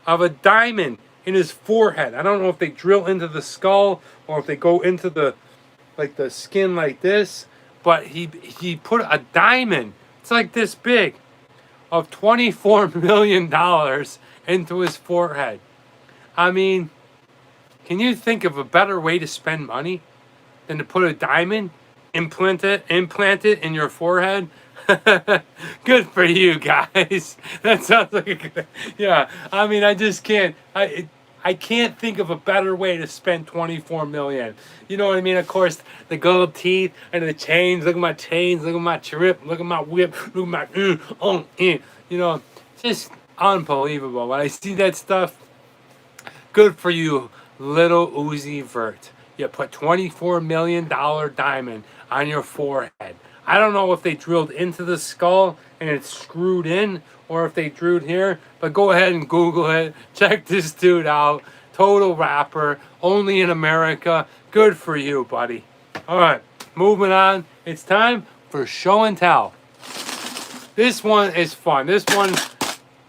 [SPEAKER 1] of a diamond in his forehead. I don't know if they drill into the skull or if they go into the skin like this, but he put a diamond, it's like this big, of $24 million into his forehead. I mean, can you think of a better way to spend money than to put a diamond, implant it in your forehead? Good for you guys. That sounds like a good, yeah. I mean, I just can't. I can't think of a better way to spend $24 million. You know what I mean? Of course, the gold teeth and the chains. Look at my chains. Look at my trip. Look at my whip. Look at my You know, just unbelievable. When I see that stuff, good for you, Little Uzi Vert. You put $24 million diamond on your forehead. I don't know if they drilled into the skull and it's screwed in, or if they drilled here, but go ahead and Google it. Check this dude out. Total rapper, only in America. Good for you, buddy. All right, moving on. It's time for show and tell. This one is fun. This one,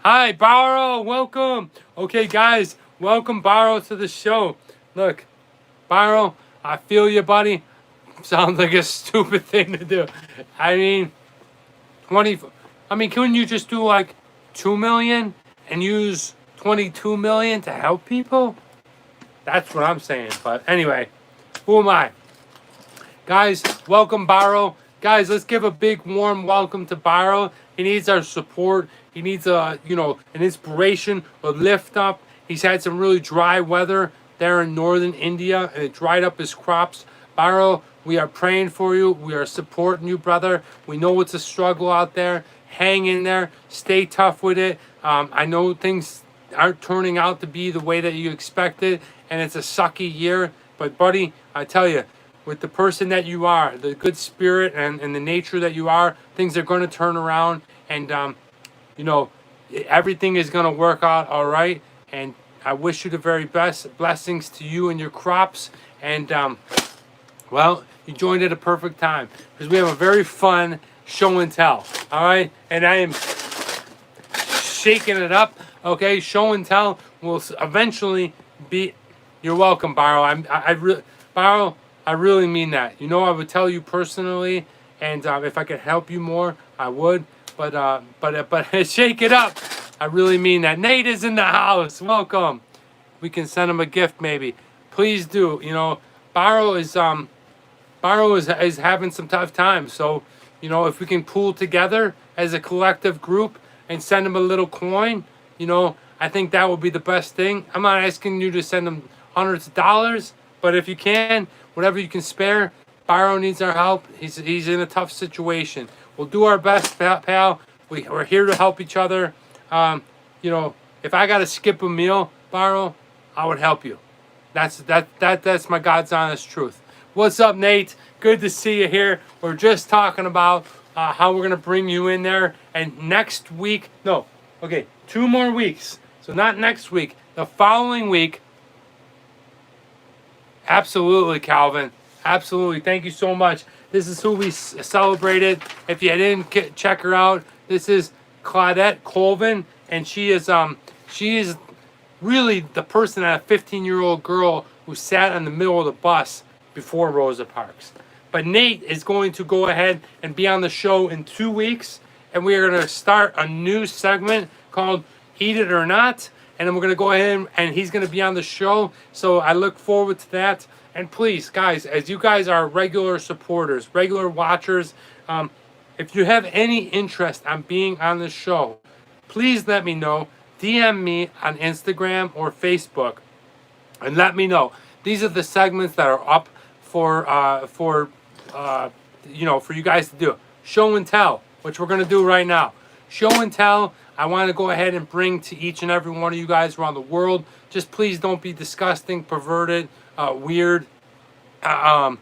[SPEAKER 1] hi, Barrow, welcome. Okay, guys, welcome Barrow to the show. Look, Barrow, I feel you, buddy. Sounds like a stupid thing to do. I mean, couldn't you just do like 2 million and use 22 million to help people? That's what I'm saying. But anyway, who am I? Guys, welcome Barrow. Guys, let's give a big warm welcome to Barrow. He needs our support. He needs an inspiration, a lift up. He's had some really dry weather there in northern India, and it dried up his crops. Barrow, we are praying for you. We are supporting you, brother. We know it's a struggle out there. Hang in there. Stay tough with it. I know things aren't turning out to be the way that you expected, and it's a sucky year. But, buddy, I tell you, with the person that you are, the good spirit and the nature that you are, things are going to turn around. And, everything is going to work out all right. And I wish you the very best. Blessings to you and your crops. And, well, you joined at a perfect time because we have a very fun show and tell. All right, and I am shaking it up. Okay, show and tell will eventually be. You're welcome, Barrow. Barrow, I really mean that. You know, I would tell you personally, and if I could help you more, I would. But shake it up. I really mean that. Nate is in the house. Welcome. We can send him a gift, maybe. Please do. You know, Barrow is having some tough times. So, you know, if we can pool together as a collective group and send him a little coin, you know, I think that would be the best thing. I'm not asking you to send him hundreds of dollars, but if you can, whatever you can spare, Barrow needs our help. He's in a tough situation. We'll do our best, pal. We're here to help each other. You know, if I got to skip a meal, Barrow, I would help you. That's my God's honest truth. What's up, Nate? Good to see you here. We're just talking about how we're going to bring you in there. And next week, 2 more weeks. So not next week, the following week. Absolutely, Calvin. Absolutely. Thank you so much. This is who we celebrated. If you didn't check her out, this is Claudette Colvin. And she is really the person, that 15-year-old girl who sat in the middle of the bus before Rosa Parks. But Nate is going to go ahead and be on the show in 2 weeks, and we are going to start a new segment called Eat It or Not. and then we're going to go ahead and he's going to be on the show. So I look forward to that. And please, guys, as you guys are regular supporters, regular watchers, if you have any interest on being on the show, please let me know. DM me on Instagram or Facebook and let me know. These are the segments that are up for for you guys to do. Show and tell, which we're going to do right now. Show and tell, I want to go ahead and bring to each and every one of you guys around the world. Just please don't be disgusting, perverted, weird. I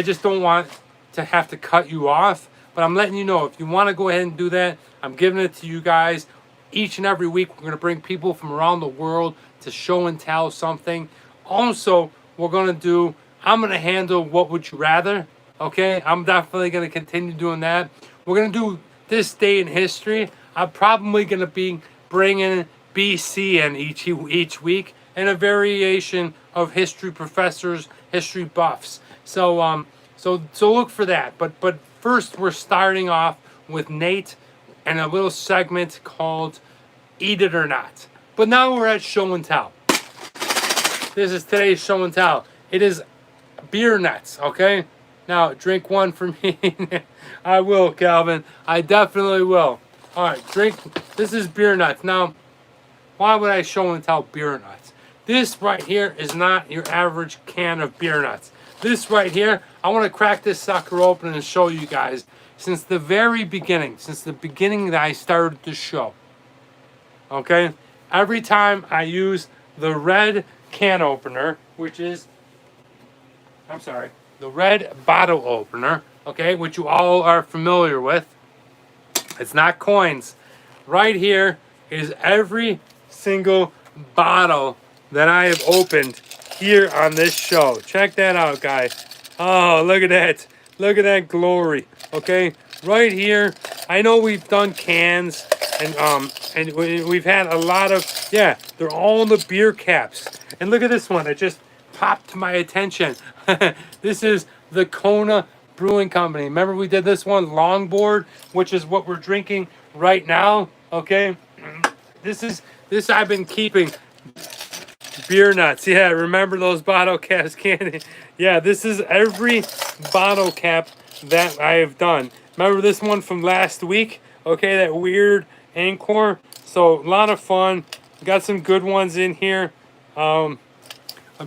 [SPEAKER 1] just don't want to have to cut you off. But I'm letting you know, if you want to go ahead and do that, I'm giving it to you guys. Each and every week, we're going to bring people from around the world to show and tell something. Also, I'm going to handle What Would You Rather. Okay, I'm definitely going to continue doing that. We're going to do This Day in History. I'm probably going to be bringing BC in each week and a variation of history professors, history buffs. So look for that. But first, we're starting off with Nate and a little segment called Eat It or Not. But now we're at Show and Tell. This is today's Show and Tell. It is beer nuts, okay? Now, drink one for me. I will, Calvin. I definitely will. All right, drink. This is beer nuts. Now, why would I show and tell beer nuts? This right here is not your average can of beer nuts. This right here, I want to crack this sucker open and show you guys. Since the very beginning, that I started the show, okay? Every time I use the red can opener, which is, the red bottle opener, okay, which you all are familiar with. It's not coins. Right here is every single bottle that I have opened here on this show. Check that out, guys. Oh, look at that. Look at that glory. Okay, right here. I know we've done cans and we've had a lot of, they're all in the beer caps. And look at this one. It just popped to my attention. This is the Kona Brewing Company. Remember we did this one, Longboard, which is what we're drinking right now. Okay, this I've been keeping. Beer nuts. Yeah, remember those bottle caps, candy? Yeah, this is every bottle cap that I have done. Remember this one from last week? Okay, that weird ANGKOR. So, a lot of fun. Got some good ones in here. I'm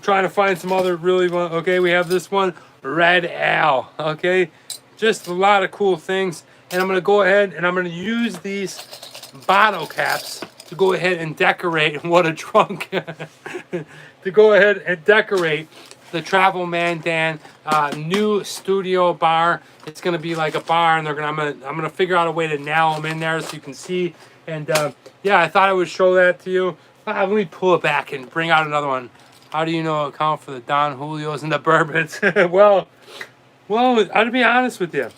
[SPEAKER 1] trying to find some other really fun. Okay, we have this one, Red Al. Okay, just a lot of cool things. And I'm going to go ahead and I'm going to use these bottle caps to go ahead and decorate. What a trunk. To go ahead and decorate the Travel Man Dan new studio bar. It's gonna be like a bar, and I'm gonna figure out a way to nail them in there so you can see. And I thought I would show that to you. Let me pull it back and bring out another one. How do you know account for the Don Julios and the bourbons? well, I'll be honest with you.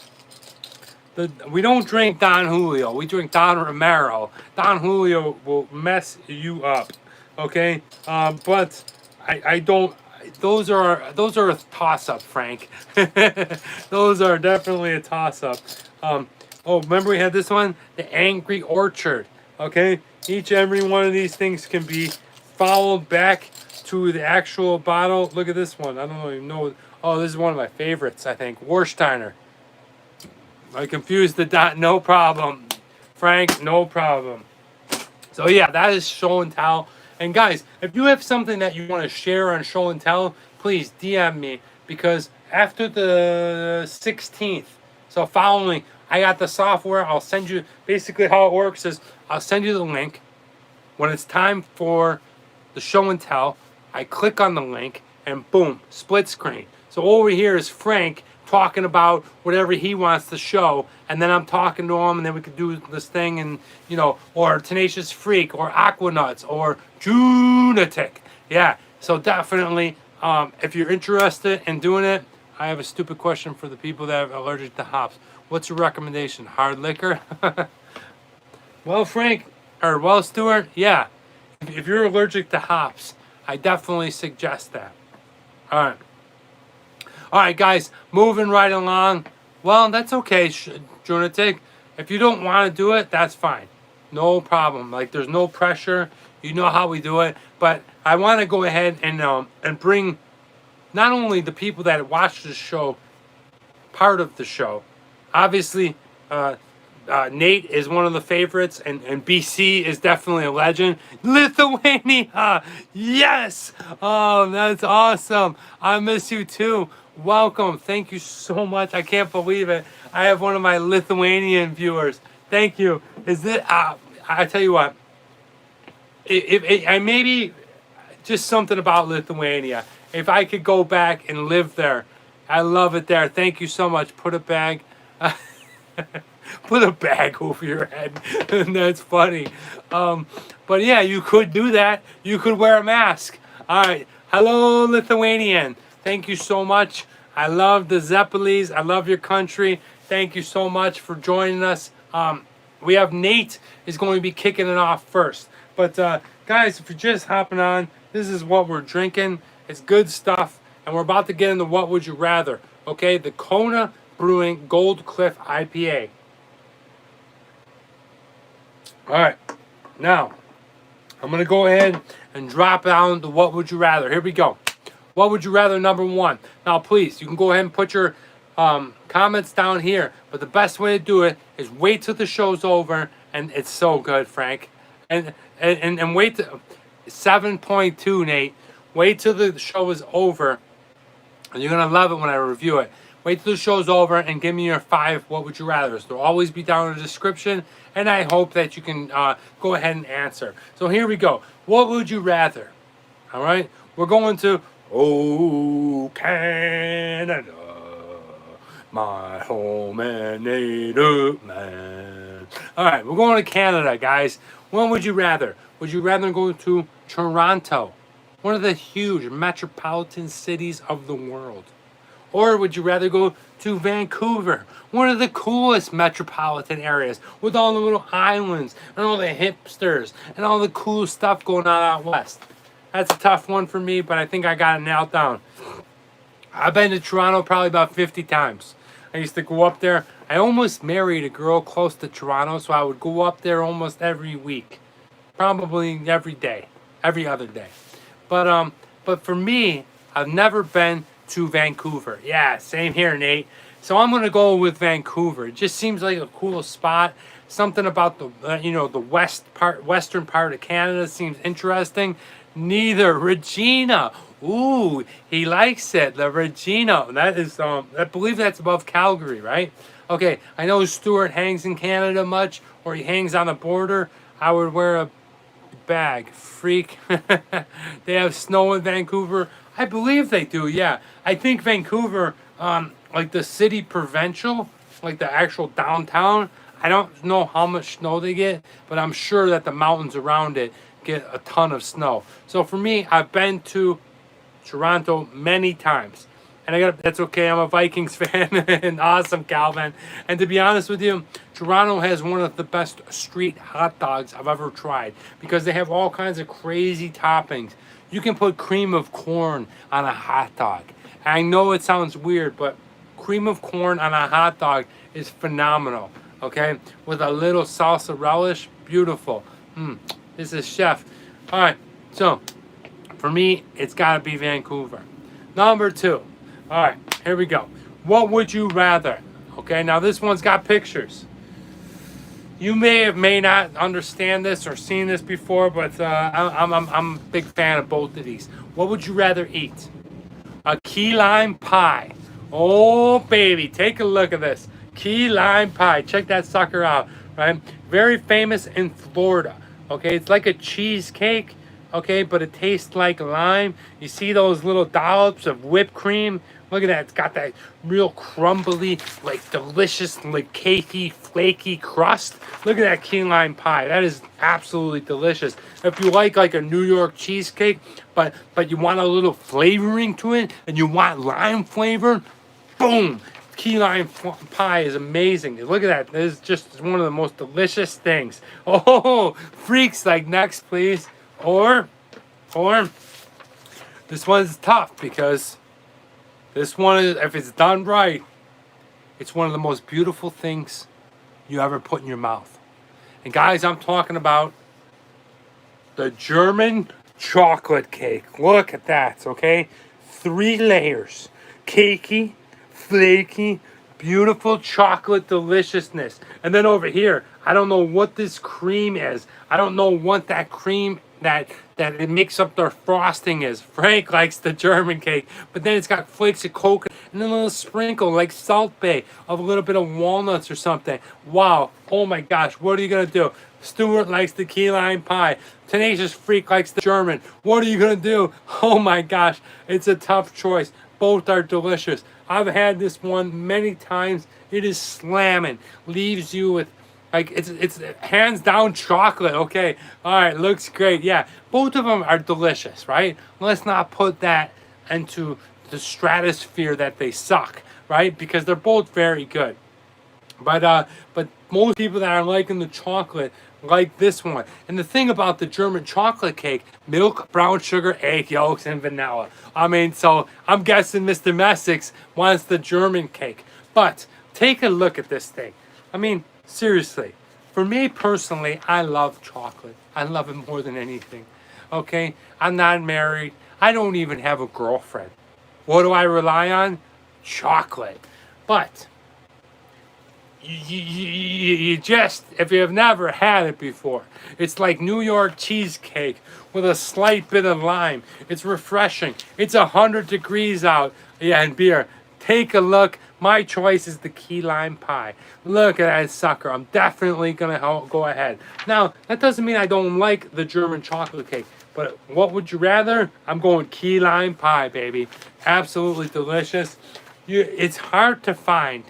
[SPEAKER 1] We don't drink Don Julio. We drink Don Romero. Don Julio will mess you up. Okay, but I don't. Those are a toss-up, Frank. Those are definitely a toss-up. Remember we had this one, the Angry Orchard. Okay, each and every one of these things can be followed back to the actual bottle. Look at this one. I don't even know. Oh, this is one of my favorites. I think Warsteiner. I confused the dot. No problem, Frank. No problem. So yeah, that is show and tell. And guys, if you have something that you want to share on show and tell, please DM me, because after the 16th, so following, I got the software. I'll send you, basically how it works is I'll send you the link. When it's time for the show and tell, I click on the link and boom, split screen. So over here is Frank talking about whatever he wants to show, and then I'm talking to him, and then we could do this thing, and or Tenacious Freak, or Aquanuts, or Junatic. Yeah, so definitely, if you're interested in doing it, I have a stupid question for the people that are allergic to hops. What's your recommendation? Hard liquor? Well, Stuart, yeah. If you're allergic to hops, I definitely suggest that. All right, guys, moving right along. Well, that's okay, Junatic. If you don't want to do it, that's fine. No problem. Like, there's no pressure. You know how we do it. But I want to go ahead and bring not only the people that watch the show part of the show. Obviously, Nate is one of the favorites, and BC is definitely a legend. Lithuania, yes! Oh, that's awesome. I miss you too. Welcome. Thank you so much. I can't believe it. I have one of my Lithuanian viewers. Thank you. Is it? I tell you what. I maybe just something about Lithuania. If I could go back and live there, I love it there. Thank you so much. Put a bag, put a bag over your head, and that's funny. But yeah, you could do that. You could wear a mask. All right. Hello, Lithuanian. Thank you so much. I love the Zeppelis. I love your country. Thank you so much for joining us. We have Nate is going to be kicking it off first. But guys, if you're just hopping on, this is what we're drinking. It's good stuff. And we're about to get into what would you rather. Okay, the Kona Brewing Gold Cliff IPA. All right, now I'm going to go ahead and drop down the what would you rather. Here we go. What would you rather number one. Now, please, you can go ahead and put your comments down here. But the best way to do it is wait till the show's over. And it's so good, Frank. And wait till 7.2, Nate. Wait till the show is over. And you're going to love it when I review it. Wait till the show's over and give me your 5 what would you rathers. They'll always be down in the description. And I hope that you can go ahead and answer. So here we go. What would you rather? All right. We're going to, oh, Canada, my home and native land. All right. We're going to Canada, guys. What would you rather? Would you rather go to Toronto, one of the huge metropolitan cities of the world? Or would you rather go to Vancouver, one of the coolest metropolitan areas with all the little islands and all the hipsters and all the cool stuff going on out west? That's a tough one for me, but I think I got it nailed down. I've been to Toronto probably about 50 times. I used to go up there. I almost married a girl close to Toronto, so I would go up there almost every week. Probably every day, every other day. But for me, I've never been to Vancouver. Yeah, same here, Nate. So I'm gonna go with Vancouver. It just seems like a cool spot. Something about the the western part of Canada seems interesting. Neither Regina. Ooh, he likes it. The Regina. That is I believe that's above Calgary, right? Okay, I know Stuart hangs in Canada much, or he hangs on the border. I would wear a bag. Freak. They have snow in Vancouver. I believe they do, yeah. I think Vancouver, like the city provincial, like the actual downtown, I don't know how much snow they get, but I'm sure that the mountains around it get a ton of snow. So for me, I've been to Toronto many times. And that's okay, I'm a Vikings fan. And awesome, Calvin. And to be honest with you, Toronto has one of the best street hot dogs I've ever tried, because they have all kinds of crazy toppings. You can put cream of corn on a hot dog. I know it sounds weird, but cream of corn on a hot dog is phenomenal, okay? With a little salsa relish, beautiful. This is chef. All right, so for me, it's got to be Vancouver. Number 2. All right, here we go. What would you rather? Okay, now this one's got pictures. You may not understand this or seen this before, but I'm a big fan of both of these. What would you rather eat? A key lime pie. Oh, baby, take a look at this. Key lime pie. Check that sucker out, right? Very famous in Florida. Okay, it's like a cheesecake, okay, but it tastes like lime. You see those little dollops of whipped cream? Look at that. It's got that real crumbly, like delicious, like cakey, flaky crust. Look at that key lime pie. That is absolutely delicious. If you like a New York cheesecake, but you want a little flavoring to it, and you want lime flavor, boom. Key lime pie is amazing. Look at that. This is just one of the most delicious things. Oh, freaks, like next, please. Or this one's tough, because this one is, if it's done right, it's one of the most beautiful things you ever put in your mouth. And guys, I'm talking about the German chocolate cake. Look at that, okay? 3 layers. Cakey, flaky, beautiful chocolate deliciousness. And then over here, I don't know what this cream is. I don't know what that cream that it makes up their frosting is. Frank likes the German cake, but then it's got flakes of coconut and then a little sprinkle like Salt Bay of a little bit of walnuts or something. Wow. Oh my gosh, what are you gonna do? Stuart likes the key lime pie. Tenacious Freak likes the German. What are you gonna do? Oh my gosh, it's a tough choice. Both are delicious. I've had this one many times. It is slamming. Leaves you with like it's hands down chocolate. Okay, all right, looks great. Yeah, both of them are delicious, right? Let's not put that into the stratosphere that they suck, right? Because they're both very good. But most people that are liking the chocolate like this one. And the thing about the German chocolate cake, milk, brown sugar, egg yolks, and vanilla. I mean, so I'm guessing Mr. Messick wants the German cake. But take a look at this thing. I mean, seriously, for me personally, I love chocolate. I love it more than anything. Okay? I'm not married. I don't even have a girlfriend. What do I rely on? Chocolate. But you just, if you have never had it before, it's like New York cheesecake with a slight bit of lime. It's refreshing. It's 100 degrees out. Yeah, and beer. Take a look. My choice is the key lime pie. Look at that sucker. I'm definitely going to go ahead. Now, that doesn't mean I don't like the German chocolate cake. But what would you rather? I'm going key lime pie, baby. Absolutely delicious. It's hard to find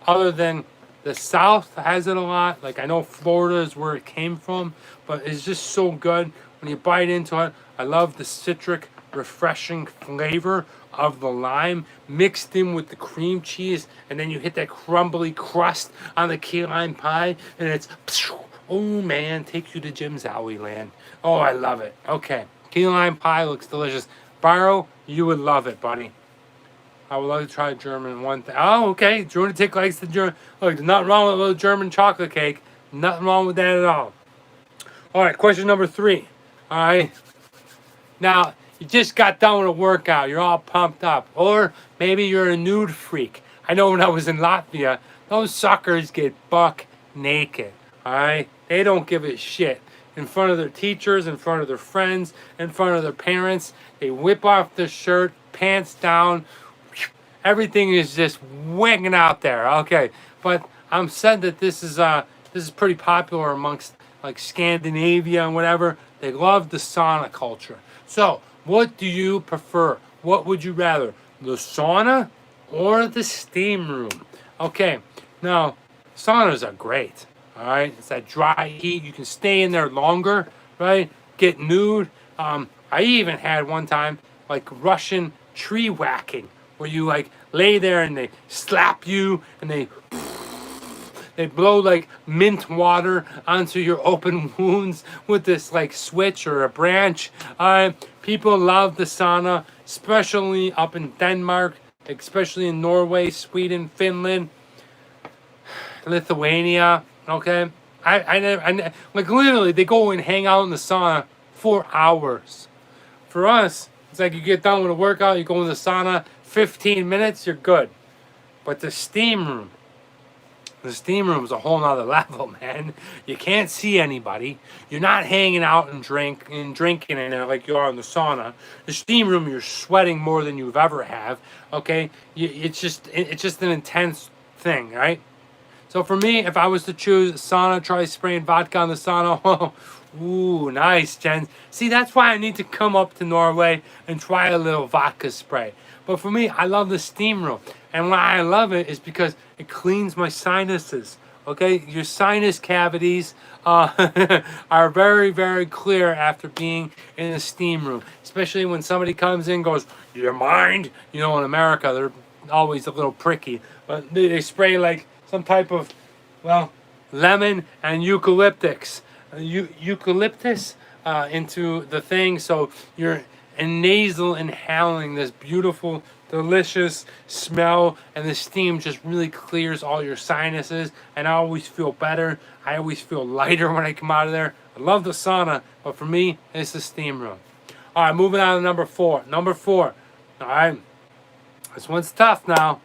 [SPEAKER 1] other than the South has it a lot. Like, I know Florida is where it came from, but it's just so good when you bite into it. I love the citric, refreshing flavor of the lime mixed in with the cream cheese, and then you hit that crumbly crust on the key lime pie, and it's, oh man, take you to Jim Zowie land. Oh, I love it. Okay, key lime pie looks delicious. Barrow, you would love it, buddy. I would love to try German one thing. Oh, okay. Lunatic likes the German. Look, there's nothing wrong with a little German chocolate cake. Nothing wrong with that at all. All right, question number 3. All right. Now, you just got done with a workout. You're all pumped up. Or maybe you're a nude freak. I know when I was in Latvia, those suckers get buck naked. All right. They don't give a shit. In front of their teachers, in front of their friends, in front of their parents. They whip off their shirt, pants down. Everything is just winging out there. Okay, but I'm said that this is pretty popular amongst like Scandinavia and whatever. They love the sauna culture. So, what do you prefer? What would you rather, the sauna or the steam room? Okay, now saunas are great. All right, it's that dry heat. You can stay in there longer, right? Get nude. I even had one time like Russian tree whacking, where you like lay there and they slap you and they blow like mint water onto your open wounds with this like switch or a branch. People love the sauna, especially up in Denmark, especially in Norway, Sweden, Finland, Lithuania. Okay, I like literally they go and hang out in the sauna for hours. For us, it's like you get done with a workout, you go in the sauna, 15 minutes, you're good. But the steam room is a whole nother level, man. You can't see anybody. You're not hanging out and drinking in there like you are in the sauna. The steam room, you're sweating more than you've ever have. Okay, it's just an intense thing, right? So for me, if I was to choose sauna, try spraying vodka on the sauna. Ooh, nice, Jen. See, that's why I need to come up to Norway and try a little vodka spray. But for me, I love the steam room. And why I love it is because it cleans my sinuses. Okay, your sinus cavities are very, very clear after being in the steam room. Especially when somebody comes in and goes, "Your mind?" You know, in America, they're always a little pricky. But they spray like some type of, well, lemon and eucalyptus into the thing, so you're nasal inhaling this beautiful delicious smell, and the steam just really clears all your sinuses, and I always feel better. I always feel lighter when I come out of there. I love the sauna, but for me, it's the steam room. All right, moving on to number 4. Number 4. All right, this one's tough now.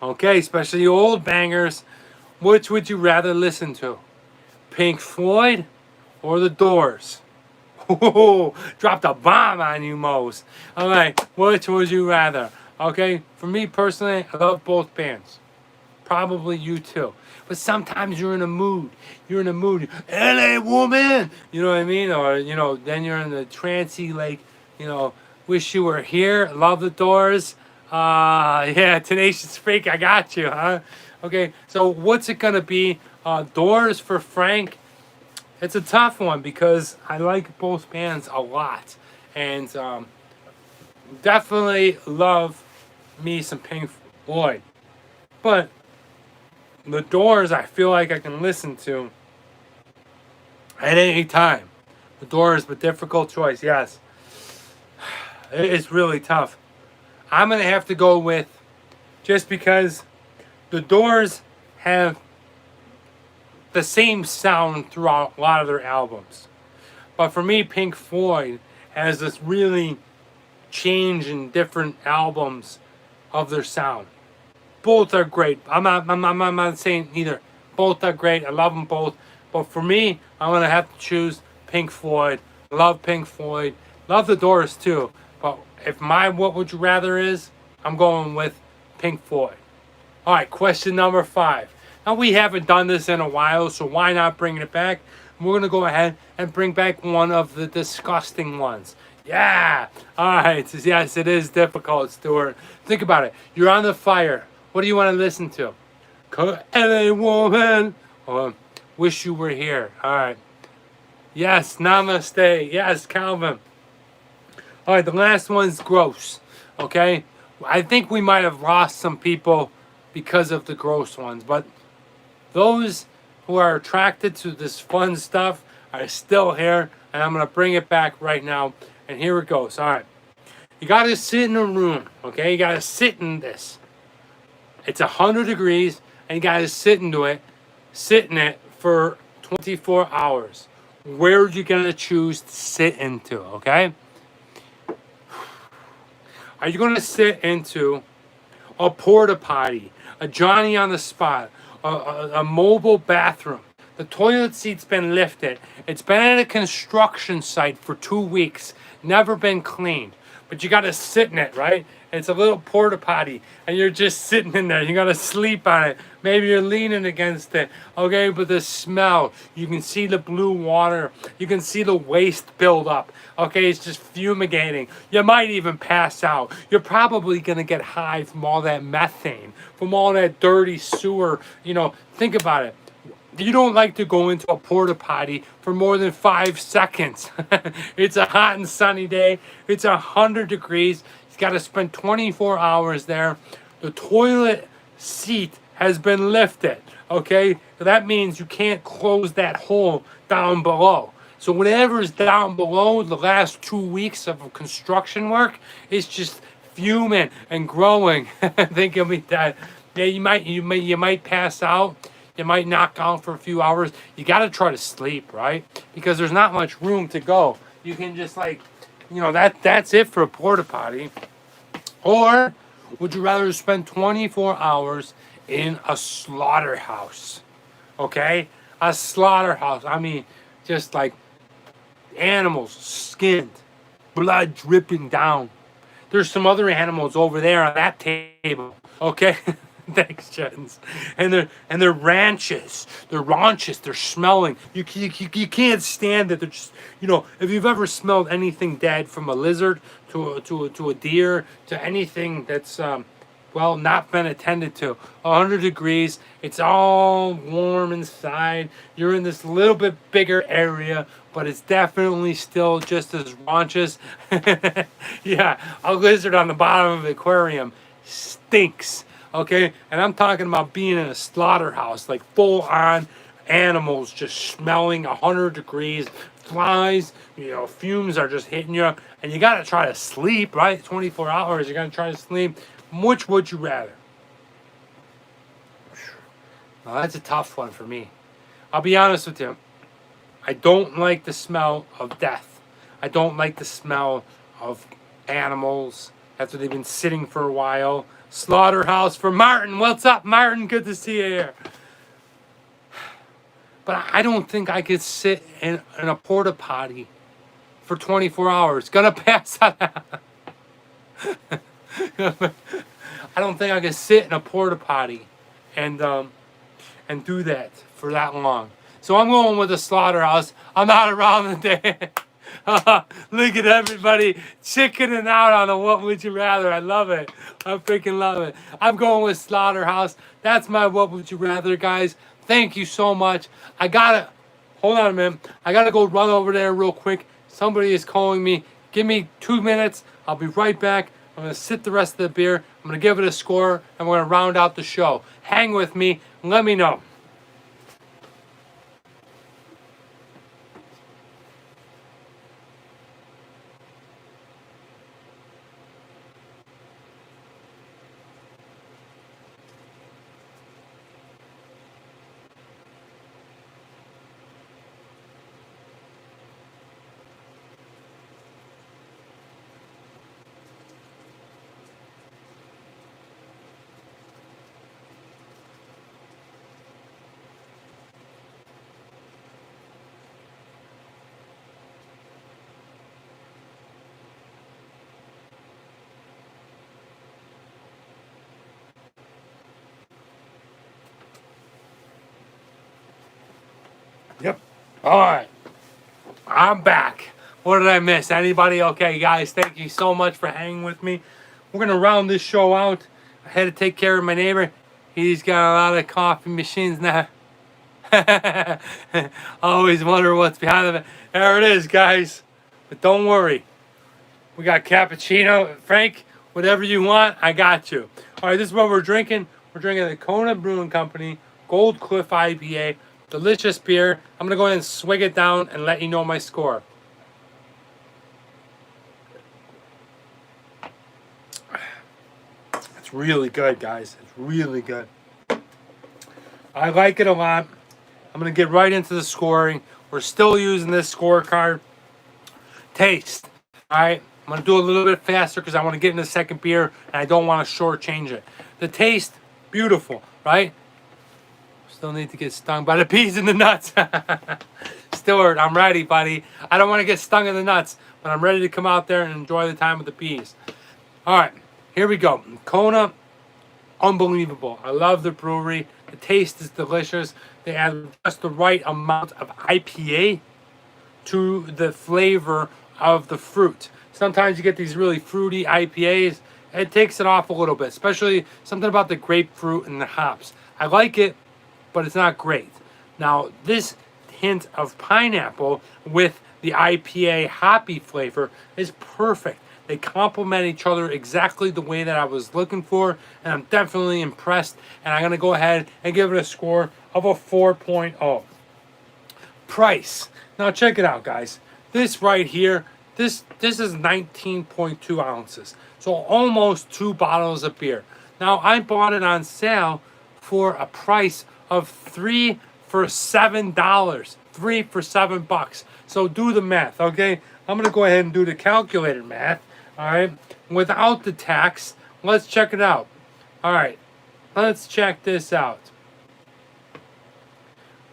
[SPEAKER 1] Okay, especially you old bangers. Which would you rather listen to? Pink Floyd or The Doors? Oh, dropped a bomb on you, Mose. All right, which would you rather? Okay, for me personally, I love both bands. Probably you too. But sometimes you're in a mood. You're in a mood. LA woman! You know what I mean? Or, then you're in the trancy, like, wish you were here. Love the Doors. Yeah, Tenacious Freak, I got you, huh? Okay, so what's it gonna be? Doors for Frank. It's a tough one because I like both bands a lot. And definitely love me some Pink Floyd. But the Doors, I feel like I can listen to at any time. The Doors, but difficult choice, yes. It's really tough. I'm going to have to go with, just because the Doors have the same sound throughout a lot of their albums. But for me, Pink Floyd has this really change in different albums of their sound. Both are great. I'm not saying either. Both are great. I love them both. But for me, I'm going to have to choose Pink Floyd. Love Pink Floyd. Love the Doors too. But if my what would you rather is, I'm going with Pink Floyd. All right, question number 5. Now, we haven't done this in a while, so why not bring it back? We're going to go ahead and bring back one of the disgusting ones. Yeah. All right. Yes, it is difficult, Stuart. Think about it. You're on the fire. What do you want to listen to? LA woman. Or Wish You Were Here. All right. Yes, Namaste. Yes, Calvin. All right, the last one's gross. Okay? I think we might have lost some people because of the gross ones, but those who are attracted to this fun stuff are still here, and I'm going to bring it back right now. And here it goes. All right. You got to sit in a room, okay? You got to sit in this. It's 100 degrees, and you got to sit in it for 24 hours. Where are you going to choose to sit into, okay? Are you going to sit into a porta potty, a Johnny on the spot, a mobile bathroom? The toilet seat's been lifted. It's been at a construction site for 2 weeks, never been cleaned. But you got to sit in it, right? It's a little porta potty, and you're just sitting in there. You got to sleep on it. Maybe you're leaning against it, okay? But the smell, you can see the blue water. You can see the waste build up, okay? It's just fumigating. You might even pass out. You're probably going to get high from all that methane, from all that dirty sewer. Think about it. You don't like to go into a porta potty for more than 5 seconds. It's a hot and sunny day. It's 100 degrees. You've got to spend 24 hours there. The toilet seat has been lifted. Okay? So that means you can't close that hole down below. So whatever's down below the last 2 weeks of construction work is just fuming and growing. I think you'll be dead. Yeah, you might pass out. You might knock out for a few hours. You got to try to sleep, right? Because there's not much room to go. You can just that's it for a porta potty. Or would you rather spend 24 hours in a slaughterhouse? Okay? A slaughterhouse. I mean, just like animals skinned, blood dripping down. There's some other animals over there on that table. Okay? Thanks, Jens. And they're ranches. They're raunches. They're smelling. You can't stand it. They're just, if you've ever smelled anything dead, from a lizard to a deer to anything that's not been attended to. 100 degrees. It's all warm inside. You're in this little bit bigger area, but it's definitely still just as raunchous. Yeah, a lizard on the bottom of the aquarium stinks. Okay, and I'm talking about being in a slaughterhouse, like full-on animals just smelling 100 degrees, flies, fumes are just hitting you, and you got to try to sleep, right? 24 hours, you got to try to sleep. Which would you rather? Well, that's a tough one for me. I'll be honest with you. I don't like the smell of death. I don't like the smell of animals after they've been sitting for a while. Slaughterhouse for Martin. What's up, Martin? Good to see you here. But I don't think I could sit in a porta potty for 24 hours. Gonna pass out. I don't think I could sit in a porta potty and do that for that long. So I'm going with the slaughterhouse. I'm not around the day. Look at everybody chickening out on a what would you rather. I love it. I freaking love it. I'm going with slaughterhouse. That's my what would you rather, guys. Thank you so much. Hold on a minute. I gotta go run over there real quick. Somebody is calling me. Give me 2 minutes. I'll be right back. I'm gonna sip the rest of the beer. I'm gonna give it a score, and we're gonna round out the show. Hang with me. Let me know. Yep. All right. I'm back. What did I miss? Anybody okay, guys? Thank you so much for hanging with me. We're going to round this show out. I had to take care of my neighbor. He's got a lot of coffee machines now. Always wonder what's behind it. There it is, guys. But don't worry. We got cappuccino. Frank, whatever you want, I got you. All right, this is what we're drinking. We're drinking the Kona Brewing Company Gold Cliff IPA. Delicious beer. I'm going to go ahead and swig it down and let you know my score. It's really good, guys. It's really good. I like it a lot. I'm going to get right into the scoring. We're still using this scorecard. Taste. All right. I'm going to do a little bit faster because I want to get in the second beer and I don't want to shortchange it. The taste, beautiful, right? Still need to get stung by the peas and the nuts. Stewart, I'm ready, buddy. I don't want to get stung in the nuts, but I'm ready to come out there and enjoy the time with the peas. All right, here we go. Kona, unbelievable. I love the brewery. The taste is delicious. They add just the right amount of IPA to the flavor of the fruit. Sometimes you get these really fruity IPAs. It takes it off a little bit, especially something about the grapefruit and the hops. I like it, but it's not great. Now, this hint of pineapple with the IPA hoppy flavor is perfect. They complement each other exactly the way that I was looking for, and I'm definitely impressed. And I'm going to go ahead and give it a score of a 4.0. Price. Now, check it out, guys. This right here, this is 19.2 ounces. So almost 2 bottles of beer. Now, I bought it on sale for a price of 3 for $7. 3 for $7. So do the math, okay? I'm gonna go ahead and do the calculated math. All right, without the tax. Let's check it out. All right, let's check this out.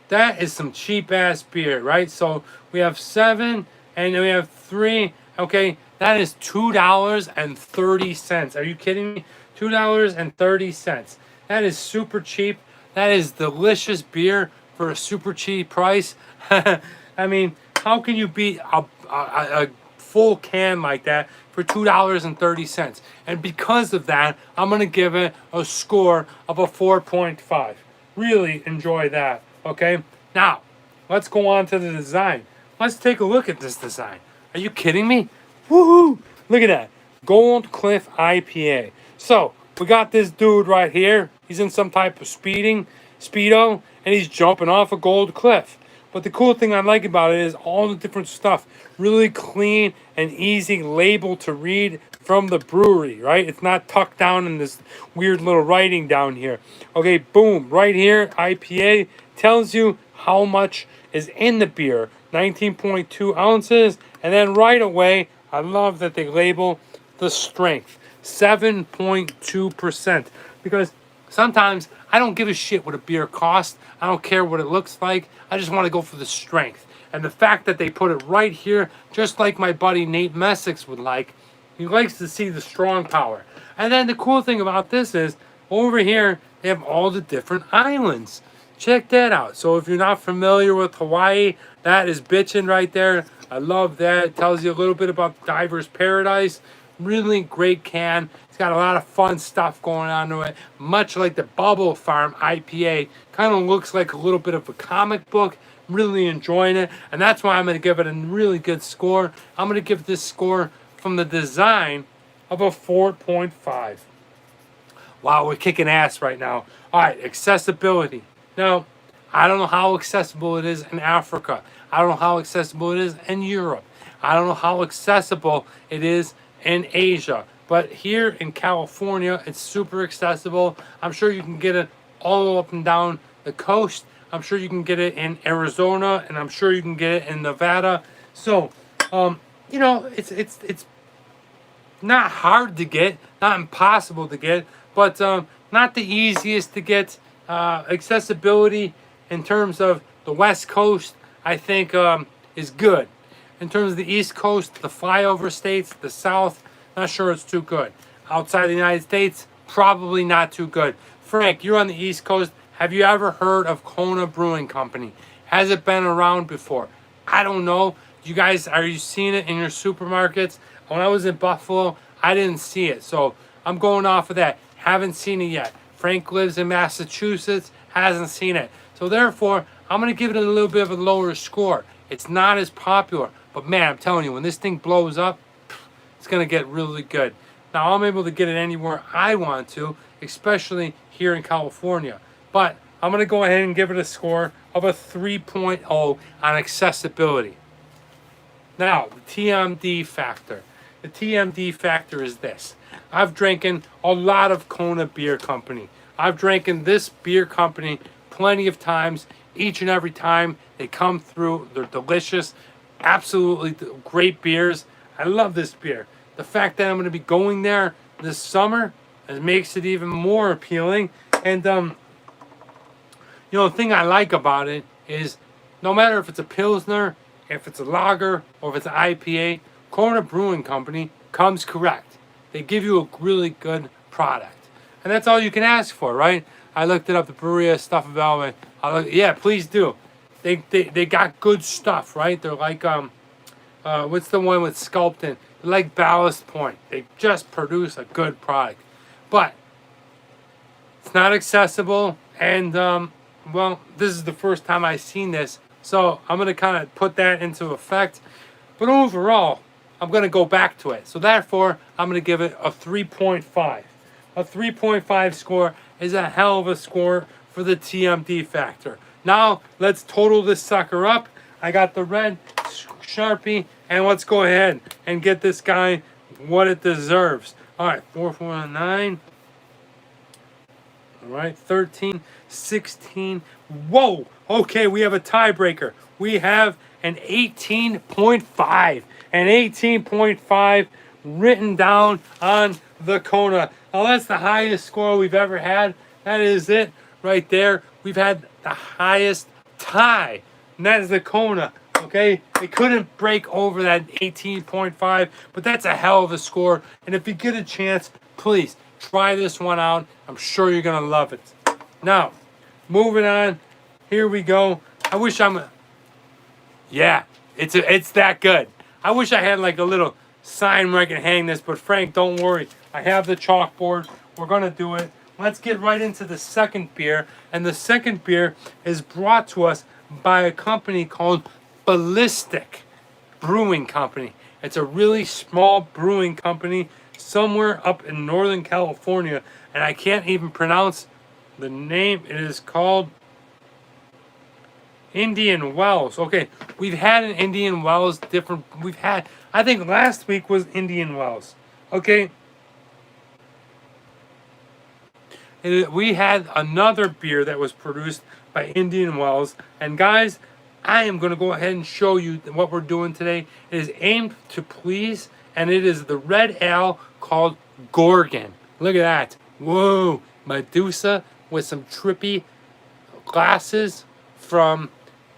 [SPEAKER 1] That is some cheap ass beer, right? So we have 7 and then we have 3. Okay, that is $2.30. Are you kidding me? $2.30. That is super cheap. That is delicious beer for a super cheap price. I mean, how can you beat a full can like that for $2.30? And because of that, I'm going to give it a score of a 4.5. Really enjoy that, okay? Now, let's go on to the design. Let's take a look at this design. Are you kidding me? Woohoo! Look at that. Gold Cliff IPA. So, we got this dude right here. He's in some type of speedo, and he's jumping off a gold cliff. But the cool thing I like about it is all the different stuff. Really clean and easy label to read. from the brewery, right? It's not tucked down in this weird little writing down here. Okay, boom, right here, IPA tells you how much is in the beer, 19.2 ounces. And then right away, I love that they label the strength, 7.2%. Because sometimes I don't give a shit what a beer costs. I don't care what it looks like. I just want to go for the strength. And the fact that they put it right here, just like my buddy Nate Messick would like, he likes to see the strong power. And then the cool thing about this is, over here, they have all the different islands. Check that out. So if you're not familiar with Hawaii, that is bitchin' right there. I love that. It tells you a little bit about Diver's Paradise. Really great can. It's got a lot of fun stuff going on to it. Much like the Bubble Farm IPA. Kind of looks like a little bit of a comic book. Really enjoying it. And that's why I'm going to give it a really good score. I'm going to give this score from the design of a 4.5. Wow, we're kicking ass right now. All right, accessibility. Now, I don't know how accessible it is in Africa. I don't know how accessible it is in Europe. I don't know how accessible it is in Asia. But here in California, it's super accessible. I'm sure you can get it all up and down the coast. I'm sure you can get it in Arizona, and I'm sure you can get it in Nevada. So, you know, it's not hard to get, not impossible to get, but not the easiest to get. Accessibility in terms of the West Coast, I think, is good. In terms of the East Coast, the flyover states, the South, not sure it's too good. Outside the United States, probably not too good. Frank, you're on the East Coast. Have you ever heard of Kona Brewing Company? Has it been around before? I don't know. You guys, are you seeing it in your supermarkets? When I was in Buffalo, I didn't see it. So I'm going off of that. Haven't seen it yet. Frank lives in Massachusetts, hasn't seen it. So therefore, I'm going to give it a little bit of a lower score. It's not as popular. But man, I'm telling you, when this thing blows up, it's going to get really good. Now, I'm able to get it anywhere I want to, especially here in California. But I'm going to go ahead and give it a score of a 3.0 on accessibility. Now, the TMD factor. The TMD factor is this. I've drinking a lot of Kona Beer Company. I've drinking this beer company plenty of times. Each and every time they come through, they're delicious. Absolutely great beers. I love this beer. The fact that I'm going to be going there this summer, it makes it even more appealing. And, you know, the thing I like about it is no matter if it's a Pilsner, if it's a lager, or if it's an IPA, Kona Brewing Company comes correct. They give you a really good product. And that's all you can ask for, right? I looked it up, the brewery stuff about it. Yeah, please do. They got good stuff, right? They're like, what's the one with Sculptin? They're like Ballast Point. They just produce a good product. But it's not accessible. And, well, this is the first time I've seen this. So I'm going to kind of put that into effect. But overall, I'm going to go back to it. So therefore, I'm going to give it a 3.5. A 3.5 score is a hell of a score for the TMD factor. Now, let's total this sucker up. I got the red Sharpie, and let's go ahead and get this guy what it deserves. All right, 449. All right, 13, 16. Whoa, okay, we have a tiebreaker. We have an 18.5. An 18.5 written down on the Kona. Now, that's the highest score we've ever had. That is it right there. We've had the highest tie, and that is the Kona. Okay, they couldn't break over that 18.5, but that's a hell of a score. And if you get a chance, please try this one out. I'm sure you're gonna love it. Now, moving on. Here we go. I wish yeah, it's that good. I wish I had like a little sign where I can hang this, but Frank, don't worry. I have the chalkboard. We're gonna do it. Let's get right into the second beer. And the second beer is brought to us by a company called Ballistic Brewing Company. It's a really small brewing company somewhere up in Northern California, and I can't even pronounce the name. It is called Indian Wells. Okay, we've had an Indian Wells different. I think last week was Indian Wells. Okay. We had another beer that was produced by Indian Wells. And guys, I am going to go ahead and show you what we're doing today. It is aimed to please, and it is the red ale called Gorgon. Look at that. Whoa. Medusa with some trippy glasses from,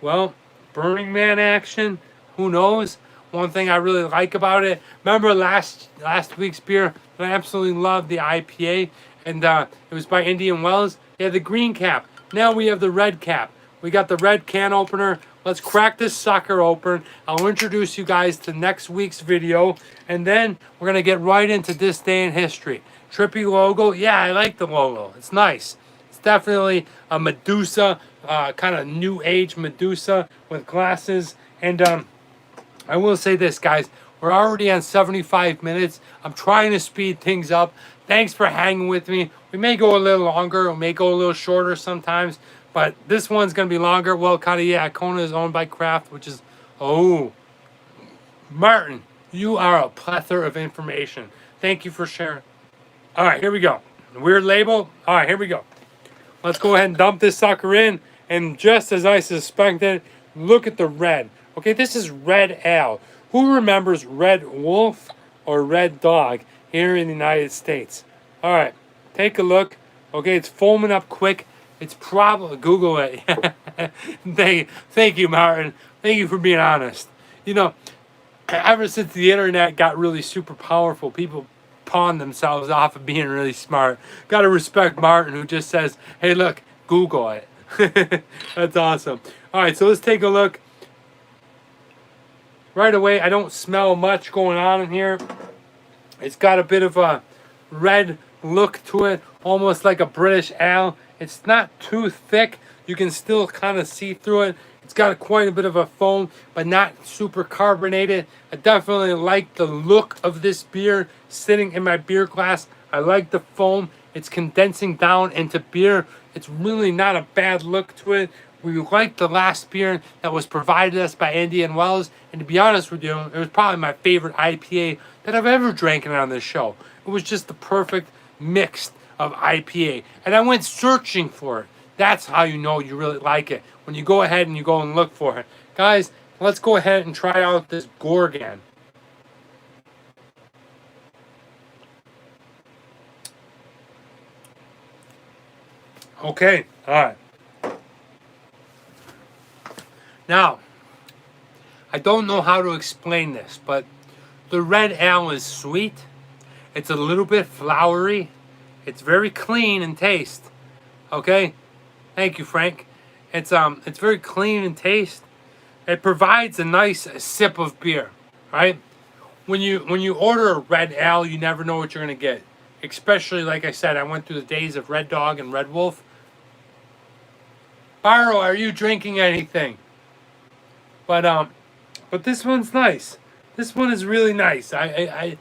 [SPEAKER 1] well, Burning Man action. Who knows? One thing I really like about it. Remember last week's beer? I absolutely loved the IPA, and it was by Indian Wells. They had the green cap. Now we have the red cap. We got the red can opener. Let's crack this sucker open. I'll introduce you guys to next week's video, and then we're gonna get right into this day in history. Trippy logo. Yeah, I like the logo. It's nice. It's definitely a Medusa, kind of new age Medusa with glasses. And I will say this, guys. We're already on 75 minutes. I'm trying to speed things up. Thanks for hanging with me. We may go a little longer. We may go a little shorter sometimes. But this one's going to be longer. Well, kind of, yeah. Kona is owned by Kraft, which is... Oh. Martin, you are a plethora of information. Thank you for sharing. All right, here we go. Weird label. All right, here we go. Let's go ahead and dump this sucker in. And just as I suspected, look at the red. Okay, this is red ale. Who remembers Red Wolf or Red Dog here in the United States? All right, take a look. Okay, it's foaming up quick. It's probably... Google it. Thank you, Martin. Thank you for being honest. You know, ever since the internet got really super powerful, people pawn themselves off of being really smart. Got to respect Martin, who just says, hey, look, Google it. That's awesome. All right, so let's take a look. Right away, I don't smell much going on in here. It's got a bit of a red look to it, almost like a British ale. It's not too thick. You can still kind of see through it. It's got quite a bit of a foam, but not super carbonated. I definitely like the look of this beer sitting in my beer glass. I like the foam. It's condensing down into beer. It's really not a bad look to it. We liked the last beer that was provided us by Indian Wells. And to be honest with you, it was probably my favorite IPA that I've ever drank on this show. It was just the perfect mix of IPA. And I went searching for it. That's how you know you really like it. When you go ahead and you go and look for it. Guys, let's go ahead and try out this Gorgon. Okay, all right. Now, I don't know how to explain this, but the red ale is sweet. It's a little bit flowery. It's very clean in taste. Okay? Thank you, Frank. It's very clean in taste. It provides a nice sip of beer, right? When you order a red ale, you never know what you're gonna get. Especially, like I said, I went through the days of Red Dog and Red Wolf. Barrow, are you drinking anything? But this one's nice. This one is really nice. I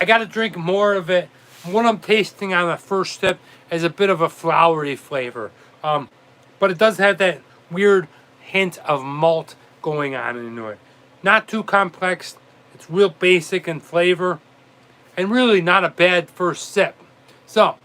[SPEAKER 1] got to drink more of it. What I'm tasting on the first sip is a bit of a flowery flavor. But it does have that weird hint of malt going on into it. Not too complex. It's real basic in flavor. And really not a bad first sip. So,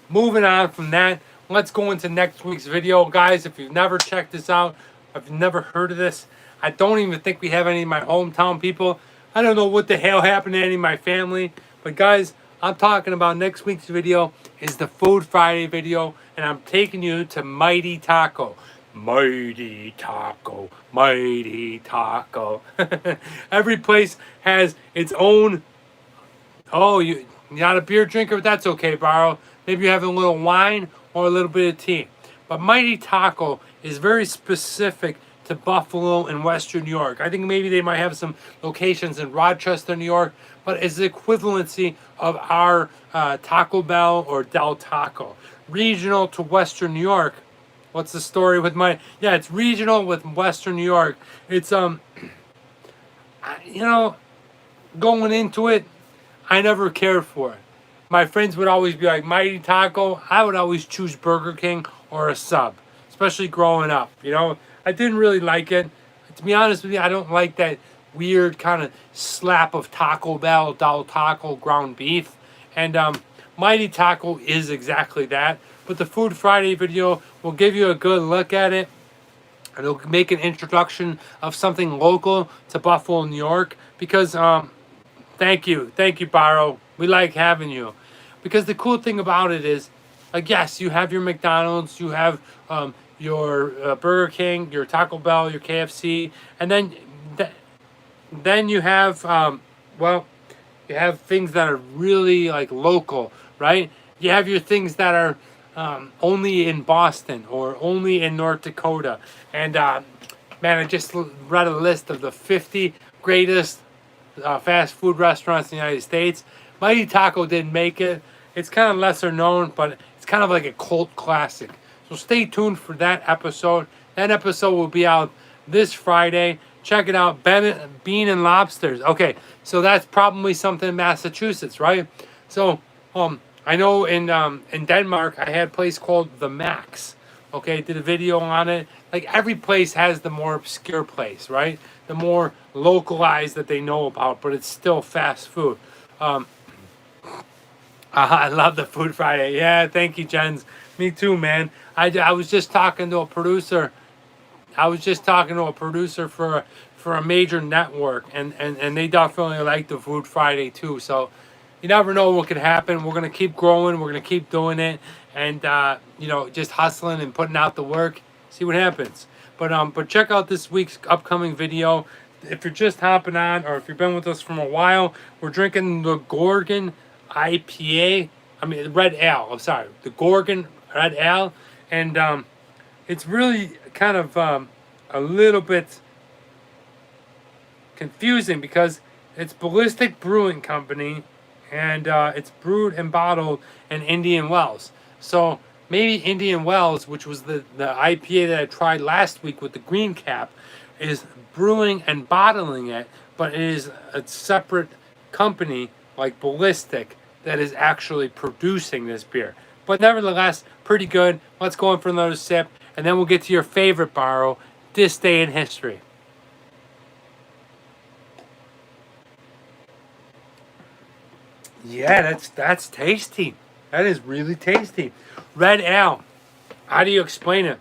[SPEAKER 1] moving on from that, let's go into next week's video. Guys, if you've never checked this out, if you've never heard of this, I don't even think we have any of my hometown people. I don't know what the hell happened to any of my family. But guys, I'm talking about next week's video is the Food Friday video. And I'm taking you to Mighty Taco. Mighty Taco. Mighty Taco. Every place has its own... Oh, you're not a beer drinker? That's okay, Barrow. Maybe you're having a little wine or a little bit of tea. But Mighty Taco is very specific to Buffalo and Western New York. I think maybe they might have some locations in Rochester, New York, but it's the equivalency of our Taco Bell or Del Taco. Regional to Western New York. What's the story with my... Yeah, it's regional with Western New York. It's, you know, going into it, I never cared for it. My friends would always be like, Mighty Taco. I would always choose Burger King or a sub, especially growing up. You know, I didn't really like it. To be honest with you, I don't like that weird kind of slap of Taco Bell, Del Taco ground beef. And Mighty Taco is exactly that. But the Food Friday video will give you a good look at it. And it'll make an introduction of something local to Buffalo, New York. Because, thank you, Barrow. We like having you. Because the cool thing about it is, like, yes, you have your McDonald's, you have your Burger King, your Taco Bell, your KFC, and then you have, well, you have things that are really like local, right? You have your things that are only in Boston or only in North Dakota. And man, I just read a list of the 50 greatest fast food restaurants in the United States. Mighty Taco didn't make it. It's kind of lesser known, but it's kind of like a cult classic. So stay tuned for that episode. That episode will be out this Friday. Check it out, Bean and Lobsters. Okay, so that's probably something in Massachusetts, right? So I know in Denmark, I had a place called The Max. Okay, did a video on it. Like, every place has the more obscure place, right? The more localized that they know about, but it's still fast food. I love the Food Friday. Yeah, thank you, Jens. Me too, man. I was just talking to a producer. For a major network, and they definitely like the Food Friday too. So you never know what could happen. We're gonna keep growing. We're gonna keep doing it, and just hustling and putting out the work. See what happens. But check out this week's upcoming video. If you're just hopping on, or if you've been with us from a while, we're drinking the Gorgon IPA. I mean, Red Ale. I'm sorry, the Gorgon Red Ale, and it's really kind of a little bit confusing because it's Ballistic Brewing Company, and it's brewed and bottled in Indian Wells. So maybe Indian Wells, which was the IPA that I tried last week with the green cap, is brewing and bottling it, but it is a separate company like Ballistic that is actually producing this beer. But nevertheless, pretty good. Let's go in for another sip, and then we'll get to your favorite Barrow, This Day in History. Yeah, that's tasty. That is really tasty. Red Ale. How do you explain it?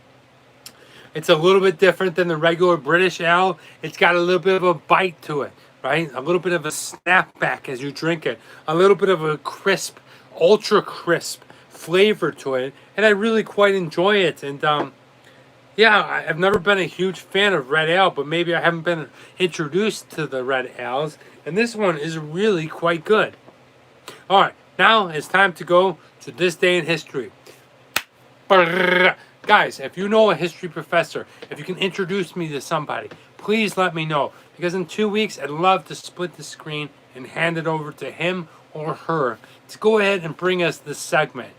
[SPEAKER 1] It's a little bit different than the regular British ale. It's got a little bit of a bite to it, right? A little bit of a snapback as you drink it. A little bit of a crisp, ultra crisp flavor to it. And I really quite enjoy it. And yeah, I've never been a huge fan of red ale, but maybe I haven't been introduced to the red ales. And this one is really quite good. All right, now it's time to go to This Day in History. Brrr. Guys, if you know a history professor, if you can introduce me to somebody, please let me know. Because in 2 weeks, I'd love to split the screen and hand it over to him or her to go ahead and bring us this segment.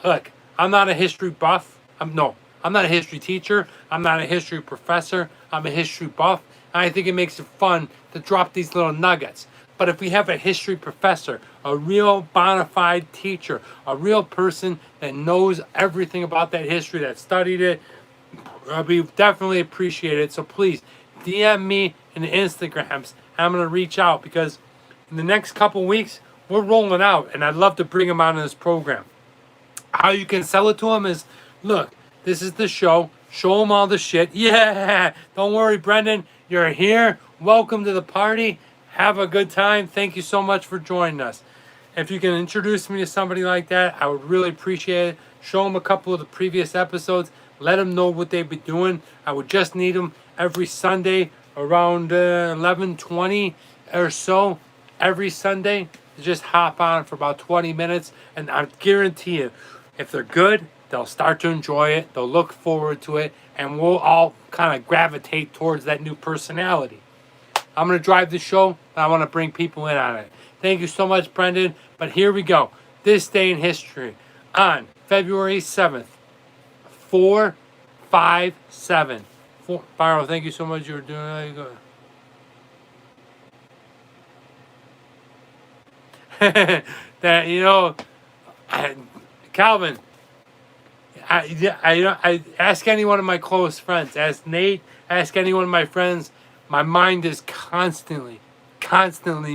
[SPEAKER 1] Look, I'm not a history buff. I'm not a history teacher. I'm not a history professor. I'm a history buff. And I think it makes it fun to drop these little nuggets. But if we have a history professor, a real bona fide teacher, a real person that knows everything about that history, that studied it, we definitely appreciate it. So please, DM me in the Instagrams. I'm going to reach out because in the next couple weeks, we're rolling out. And I'd love to bring them on in this program. How you can sell it to them is, look, this is the show. Show them all the shit. Yeah, don't worry, Brendan. You're here. Welcome to the party. Have a good time. Thank you so much for joining us. If you can introduce me to somebody like that, I would really appreciate it. Show them a couple of the previous episodes. Let them know what they've been doing. I would just need them every Sunday around 11:20 or so. Every Sunday, just hop on for about 20 minutes. And I guarantee you, if they're good, they'll start to enjoy it. They'll look forward to it. And we'll all kind of gravitate towards that new personality. I'm going to drive the show, and I want to bring people in on it. Thank you so much, Brendan. But here we go. This Day in History on February 7th, 457. Barrow, thank you so much. You were doing that. Calvin, I ask any one of my close friends. Ask Nate. Ask any one of my friends. my mind is constantly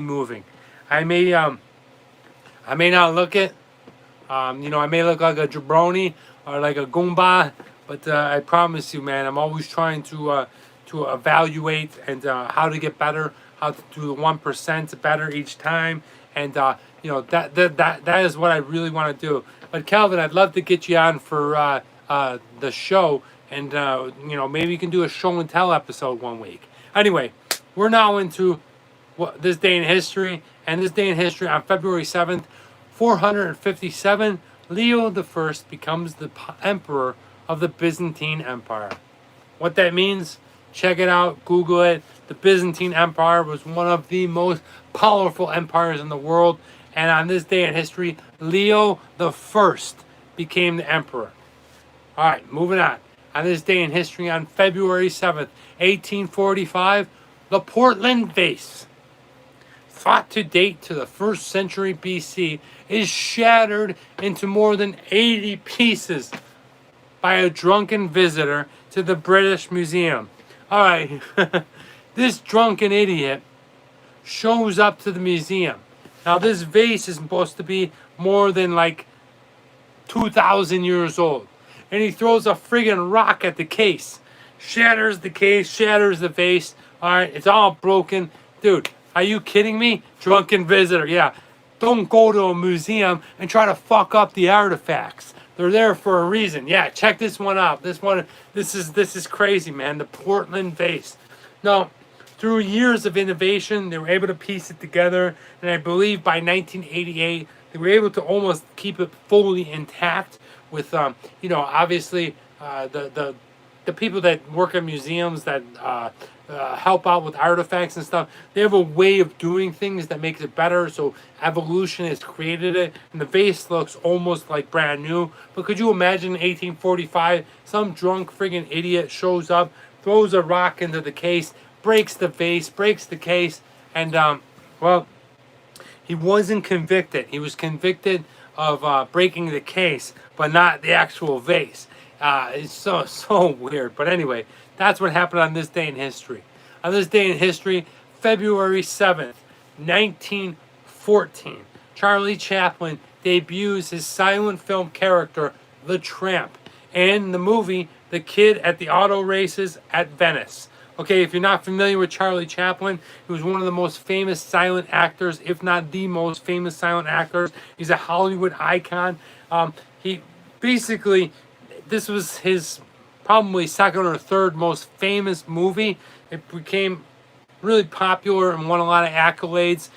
[SPEAKER 1] moving. I may not look it. I may look like a jabroni or like a goomba, but I promise you, man, I'm always trying to evaluate and how to get better, how to do the 1% better each time, and that is what I really want to do. But Calvin, I'd love to get you on for the show, and maybe you can do a show and tell episode one week. Anyway, we're now into this day in history, and this day in history on February 7th. 457, Leo I becomes the emperor of the Byzantine Empire. What that means, check it out, Google it. The Byzantine Empire was one of the most powerful empires in the world, and on this day in history, Leo I became the emperor. All right, moving on. On this day in history, on February 7th, 1845, the Portland vase, thought to date to the 1st century BC, is shattered into more than 80 pieces by a drunken visitor to the British Museum. All right, this drunken idiot shows up to the museum. Now, this vase is supposed to be more than like 2,000 years old. And he throws a friggin' rock at the case. Shatters the case, shatters the vase. All right, it's all broken. Dude, are you kidding me? Drunken visitor, yeah. Don't go to a museum and try to fuck up the artifacts. They're there for a reason. Yeah, check this one out. This is crazy, man. The Portland vase. Now, through years of innovation, they were able to piece it together, and I believe by 1988, they were able to almost keep it fully intact. With obviously the people that work in museums that help out with artifacts and stuff, they have a way of doing things that makes it better. So evolution has created it, and the vase looks almost like brand new. But could you imagine 1845, some drunk friggin' idiot shows up, throws a rock into the case, breaks the vase, breaks the case, and he wasn't convicted. He was convicted of breaking the case, but not the actual vase. It's so weird. But anyway, that's what happened on this day in history. On this day in history, February 7th, 1914, Charlie Chaplin debuts his silent film character, the Tramp, in the movie The Kid at the Auto Races at Venice. Okay, if you're not familiar with Charlie Chaplin, he was one of the most famous silent actors, if not the most famous silent actors. He's a Hollywood icon. He basically, this was his probably second or third most famous movie. It became really popular and won a lot of accolades.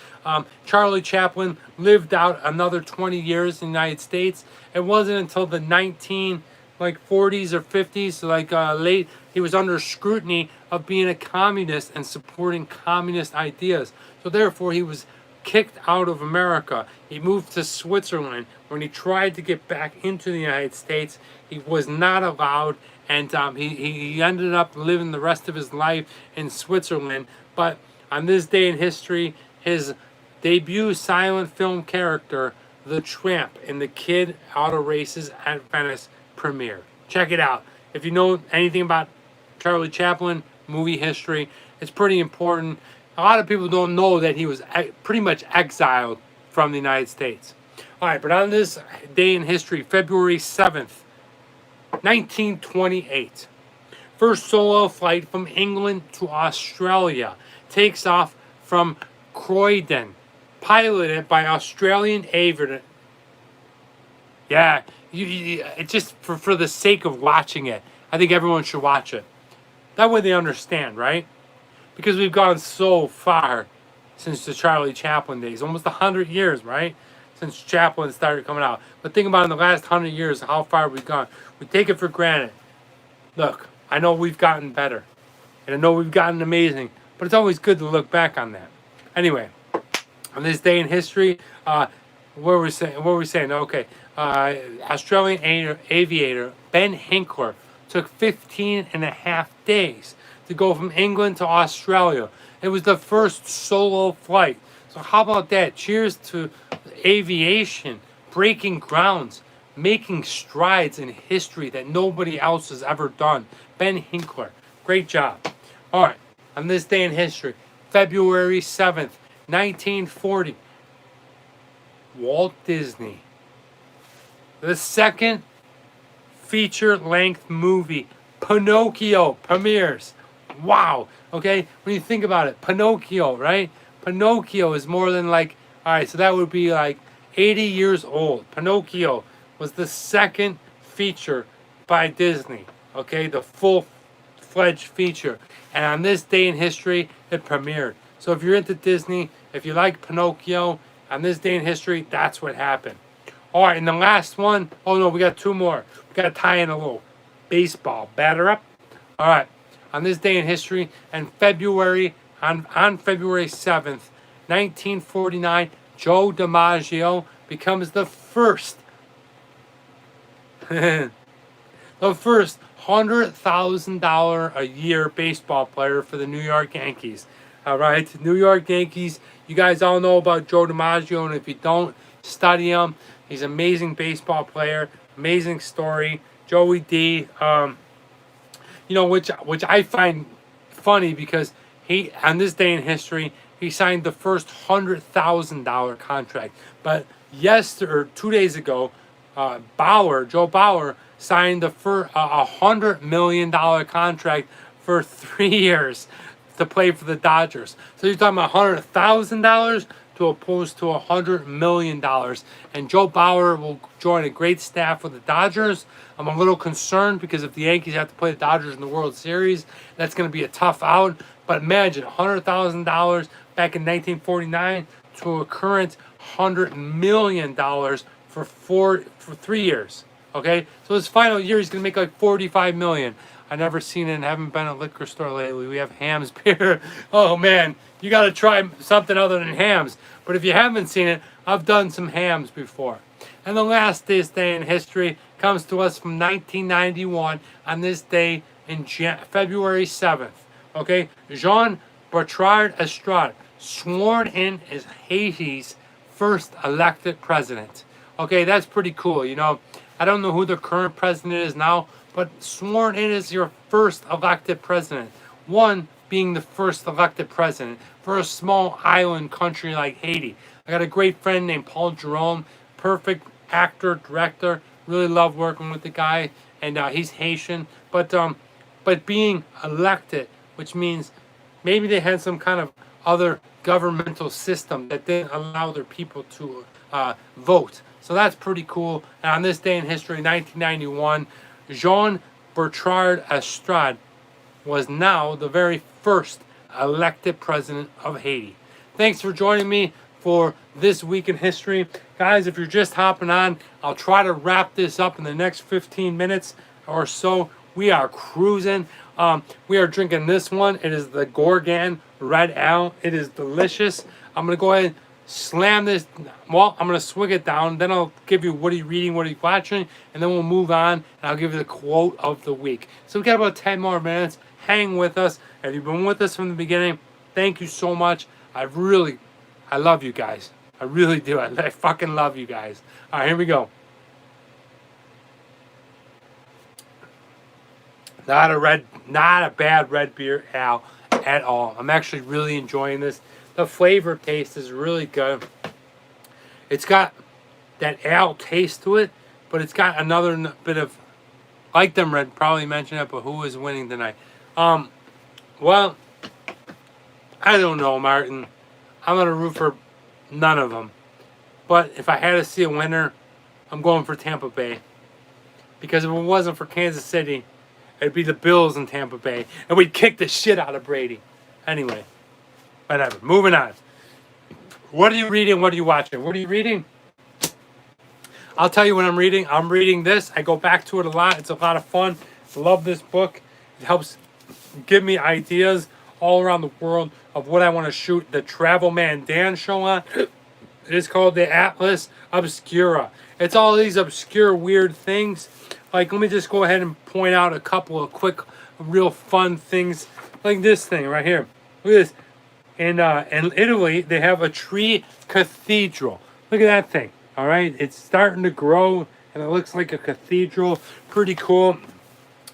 [SPEAKER 1] Charlie Chaplin lived out another 20 years in the United States. It wasn't until the 40s or 50s, so late, he was under scrutiny of being a communist and supporting communist ideas. So therefore, he was kicked out of America. He moved to Switzerland. When he tried to get back into the United States, he was not allowed, and he ended up living the rest of his life in Switzerland. But on this day in history, his debut silent film character, the Tramp, in The Kid Auto Races at Venice premiered. Check it out. If you know anything about Charlie Chaplin, movie history, it's pretty important. A lot of people don't know that he was pretty much exiled from the United States. All right, but on this day in history, February 7th, 1928, first solo flight from England to Australia takes off from Croydon, piloted by Australian aviator. Yeah, it's just for the sake of watching it. I think everyone should watch it. That way they understand, right? Because we've gone so far since the Charlie Chaplin days. Almost 100 years, right? Since Chaplin started coming out. But think about in the last 100 years how far we've gone. We take it for granted. Look, I know we've gotten better. And I know we've gotten amazing. But it's always good to look back on that. Anyway, on this day in history, what were we saying? Okay. Australian aviator Ben Hinkler took 15 and a half days to go from England to Australia. It was the first solo flight. So how about that? Cheers to aviation, breaking grounds, making strides in history that nobody else has ever done. Ben Hinkler, great job. All right, On this day in history, February 7th, 1940, Walt Disney, the second feature-length movie, Pinocchio, premieres. Wow. Okay, when you think about it, Pinocchio, right? Pinocchio is more than like, all right, so that would be like 80 years old. Pinocchio was the second feature by Disney. Okay, the full-fledged feature. And on this day in history, it premiered. So if you're into Disney, if you like Pinocchio, on this day in history, that's what happened. All right, and the last one, oh no, we got two more. We got to tie in a little baseball. Batter up. All right, on this day in history, and February, on February 7th, 1949, Joe Dimaggio becomes the first, the first $100,000 a year baseball player for the New York Yankees. All right, New York Yankees. You guys all know about Joe Dimaggio, and if you don't, study him. He's an amazing baseball player, amazing story. Joey D, you know, which I find funny because he, on this day in history, he signed the first $100,000 contract. But yesterday, or 2 days ago, Joe Bauer, signed the first $100 million contract for 3 years to play for the Dodgers. So you're talking about $100,000 to opposed to $100 million. And Joe Bauer will join a great staff with the Dodgers. I'm a little concerned because if the Yankees have to play the Dodgers in the World Series, that's going to be a tough out. But imagine $100,000 back in 1949 to a current $100 million for 3 years. Okay, so his final year he's gonna make like $45 million. I never seen it and haven't been at a liquor store lately. We have Hams beer. Oh man, you gotta try something other than Hams. But if you haven't seen it, I've done some Hams before. And the last day in history comes to us from 1991 on this day in February 7th. Okay, Jean-Bertrand Estrade sworn in as Haiti's first elected president. Okay, that's pretty cool. You know, I don't know who the current president is now, but sworn in as your first elected president. One being the first elected president for a small island country like Haiti. I got a great friend named Paul Jerome, perfect actor, director. Really love working with the guy, and he's Haitian. But being elected, which means maybe they had some kind of other governmental system that didn't allow their people to vote. So that's pretty cool. And on this day in history, 1991, Jean-Bertrand Estrade was now the very first elected president of Haiti. Thanks for joining me for this week in history. Guys, if you're just hopping on, I'll try to wrap this up in the next 15 minutes or so. We are cruising. We are drinking this one. It is the Gorgon Red Ale. It is delicious. I'm going to go ahead and slam this. Well, I'm going to swig it down. Then I'll give you what are you reading, what are you watching, and then we'll move on, and I'll give you the quote of the week. So we got about 10 more minutes. Hang with us. If you've been with us from the beginning, thank you so much. I love you guys. I really do. I fucking love you guys. All right, here we go. Not a bad red beer ale at all. I'm actually really enjoying this. The flavor taste is really good. It's got that ale taste to it, but it's got another bit of, like them red, probably mentioned it, but who is winning tonight? Well, I don't know, Martin. I'm going to root for none of them. But if I had to see a winner, I'm going for Tampa Bay. Because if it wasn't for Kansas City, it'd be the Bills in Tampa Bay. And we'd kick the shit out of Brady. Anyway, whatever. Moving on. What are you reading? What are you watching? What are you reading? I'll tell you what I'm reading. I'm reading this. I go back to it a lot. It's a lot of fun. I love this book. It helps give me ideas all around the world of what I want to shoot the Travel Man Dan show on. It is called the Atlas Obscura. It's all these obscure, weird things. Like, let me just go ahead and point out a couple of quick, real fun things. Like this thing right here. Look at this. In Italy, they have a tree cathedral. Look at that thing. All right. It's starting to grow, and it looks like a cathedral. Pretty cool.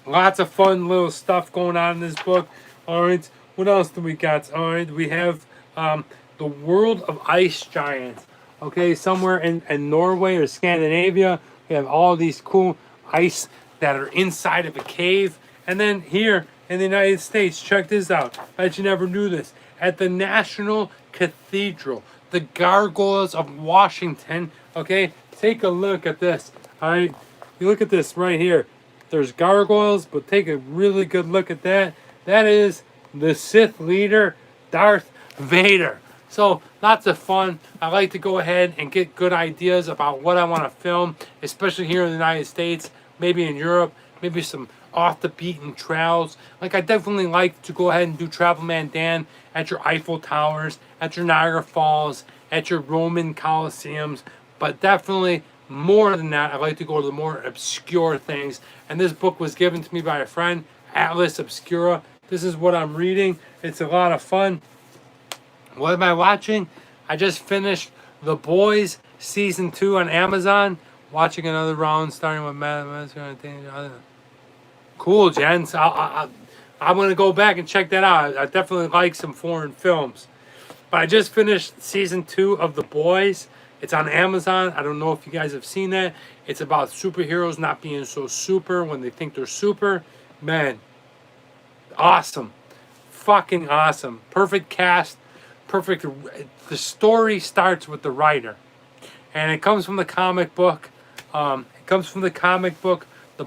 [SPEAKER 1] Lots of fun little stuff going on in this book. All right. What else do we got? All right, we have the World of Ice Giants. Okay, somewhere in Norway or Scandinavia, we have all these cool ice that are inside of a cave. And then here in the United States, check this out. Bet you never knew this. At the National Cathedral, the Gargoyles of Washington. Okay, take a look at this. All right, you look at this right here. There's gargoyles, but take a really good look at that. That is the Sith leader, Darth Vader. So lots of fun. I like to go ahead and get good ideas about what I want to film, especially here in the United States, maybe in Europe, maybe some off the beaten trails. Like I definitely like to go ahead and do Travel Man Dan at your Eiffel Towers, at your Niagara Falls, at your Roman Colosseums, but definitely more than that, I like to go to the more obscure things. And this book was given to me by a friend, Atlas Obscura. This is what I'm reading. It's a lot of fun. What am I watching? I just finished The Boys Season 2 on Amazon. Watching another round starting with Matt. Cool, gents. I'm going to go back and check that out. I definitely like some foreign films. But I just finished Season 2 of The Boys. It's on Amazon. I don't know if you guys have seen that. It's about superheroes not being so super when they think they're super. Man, awesome. Fucking awesome. Perfect cast. Perfect. The story starts with the writer. And it comes from the comic book. The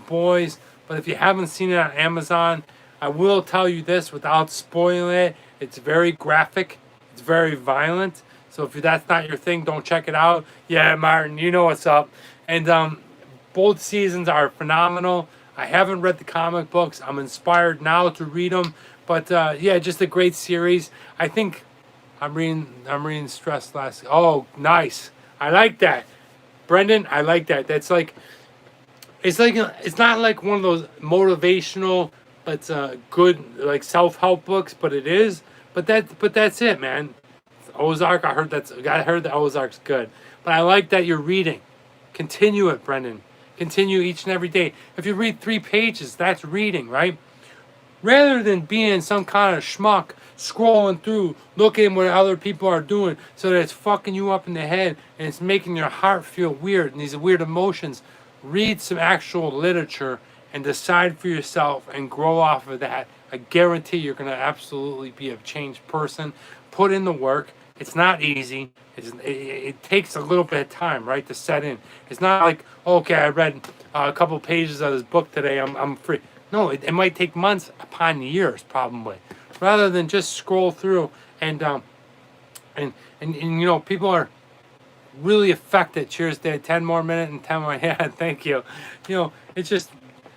[SPEAKER 1] Boys. But if you haven't seen it on Amazon, I will tell you this without spoiling it. It's very graphic. It's very violent. So if that's not your thing, don't check it out. Yeah, Martin, you know what's up. And both seasons are phenomenal. I haven't read the comic books. I'm inspired now to read them. But yeah, just a great series. I think I'm reading Stress last. Oh, nice. I like that, Brendan. I like that. That's like it's not like one of those motivational, but good like self-help books. But it is. But that's it, man. Ozark, I heard that Ozark's good. But I like that you're reading. Continue it, Brendan. Continue each and every day. If you read 3 pages, that's reading, right? Rather than being some kind of schmuck, scrolling through, looking what other people are doing, so that it's fucking you up in the head and it's making your heart feel weird and these weird emotions. Read some actual literature and decide for yourself and grow off of that. I guarantee you're going to absolutely be a changed person. Put in the work. It's not easy. It takes a little bit of time, right, to set in. It's not like, okay, I read a couple pages of this book today, I'm free. No, it might take months upon years, probably. Rather than just scroll through and you know, people are really affected. Cheers, Dad. 10 more minutes and 10 more. Yeah, thank you. You know, it's just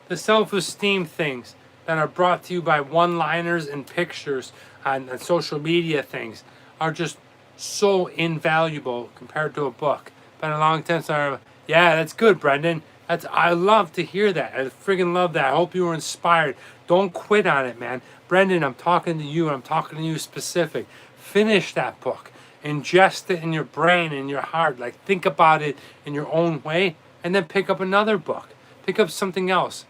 [SPEAKER 1] the self-esteem things that are brought to you by one-liners and pictures on social media things are just so invaluable compared to a book. Been a long time, so yeah, that's good, Brendan. I love to hear that. I friggin' love that. I hope you were inspired. Don't quit on it, man. Brendan, I'm talking to you. I'm talking to you specific. Finish that book. Ingest it in your brain, in your heart. Like, think about it in your own way, and then pick up another book. Pick up something else.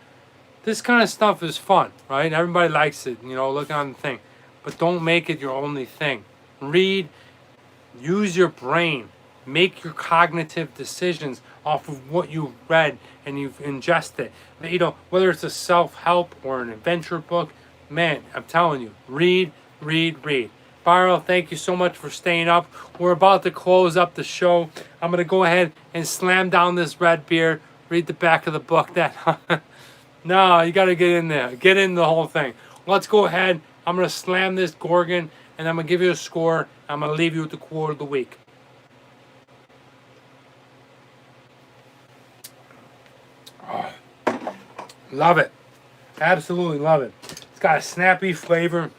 [SPEAKER 1] This kind of stuff is fun, right? Everybody likes it, you know, looking on the thing. But don't make it your only thing. Read. Use your brain. Make your cognitive decisions off of what you've read and you've ingested. You know, whether it's a self-help or an adventure book, man, I'm telling you, read. Byron, thank you so much for staying up. We're about to close up the show. I'm going to go ahead and slam down this red beer, read the back of the book. No, you got to get in there. Get in the whole thing. Let's go ahead. I'm going to slam this Gorgon, and I'm going to give you a score. I'm going to leave you with the quote of the week. Oh, love it. Absolutely love it. It's got a snappy flavor.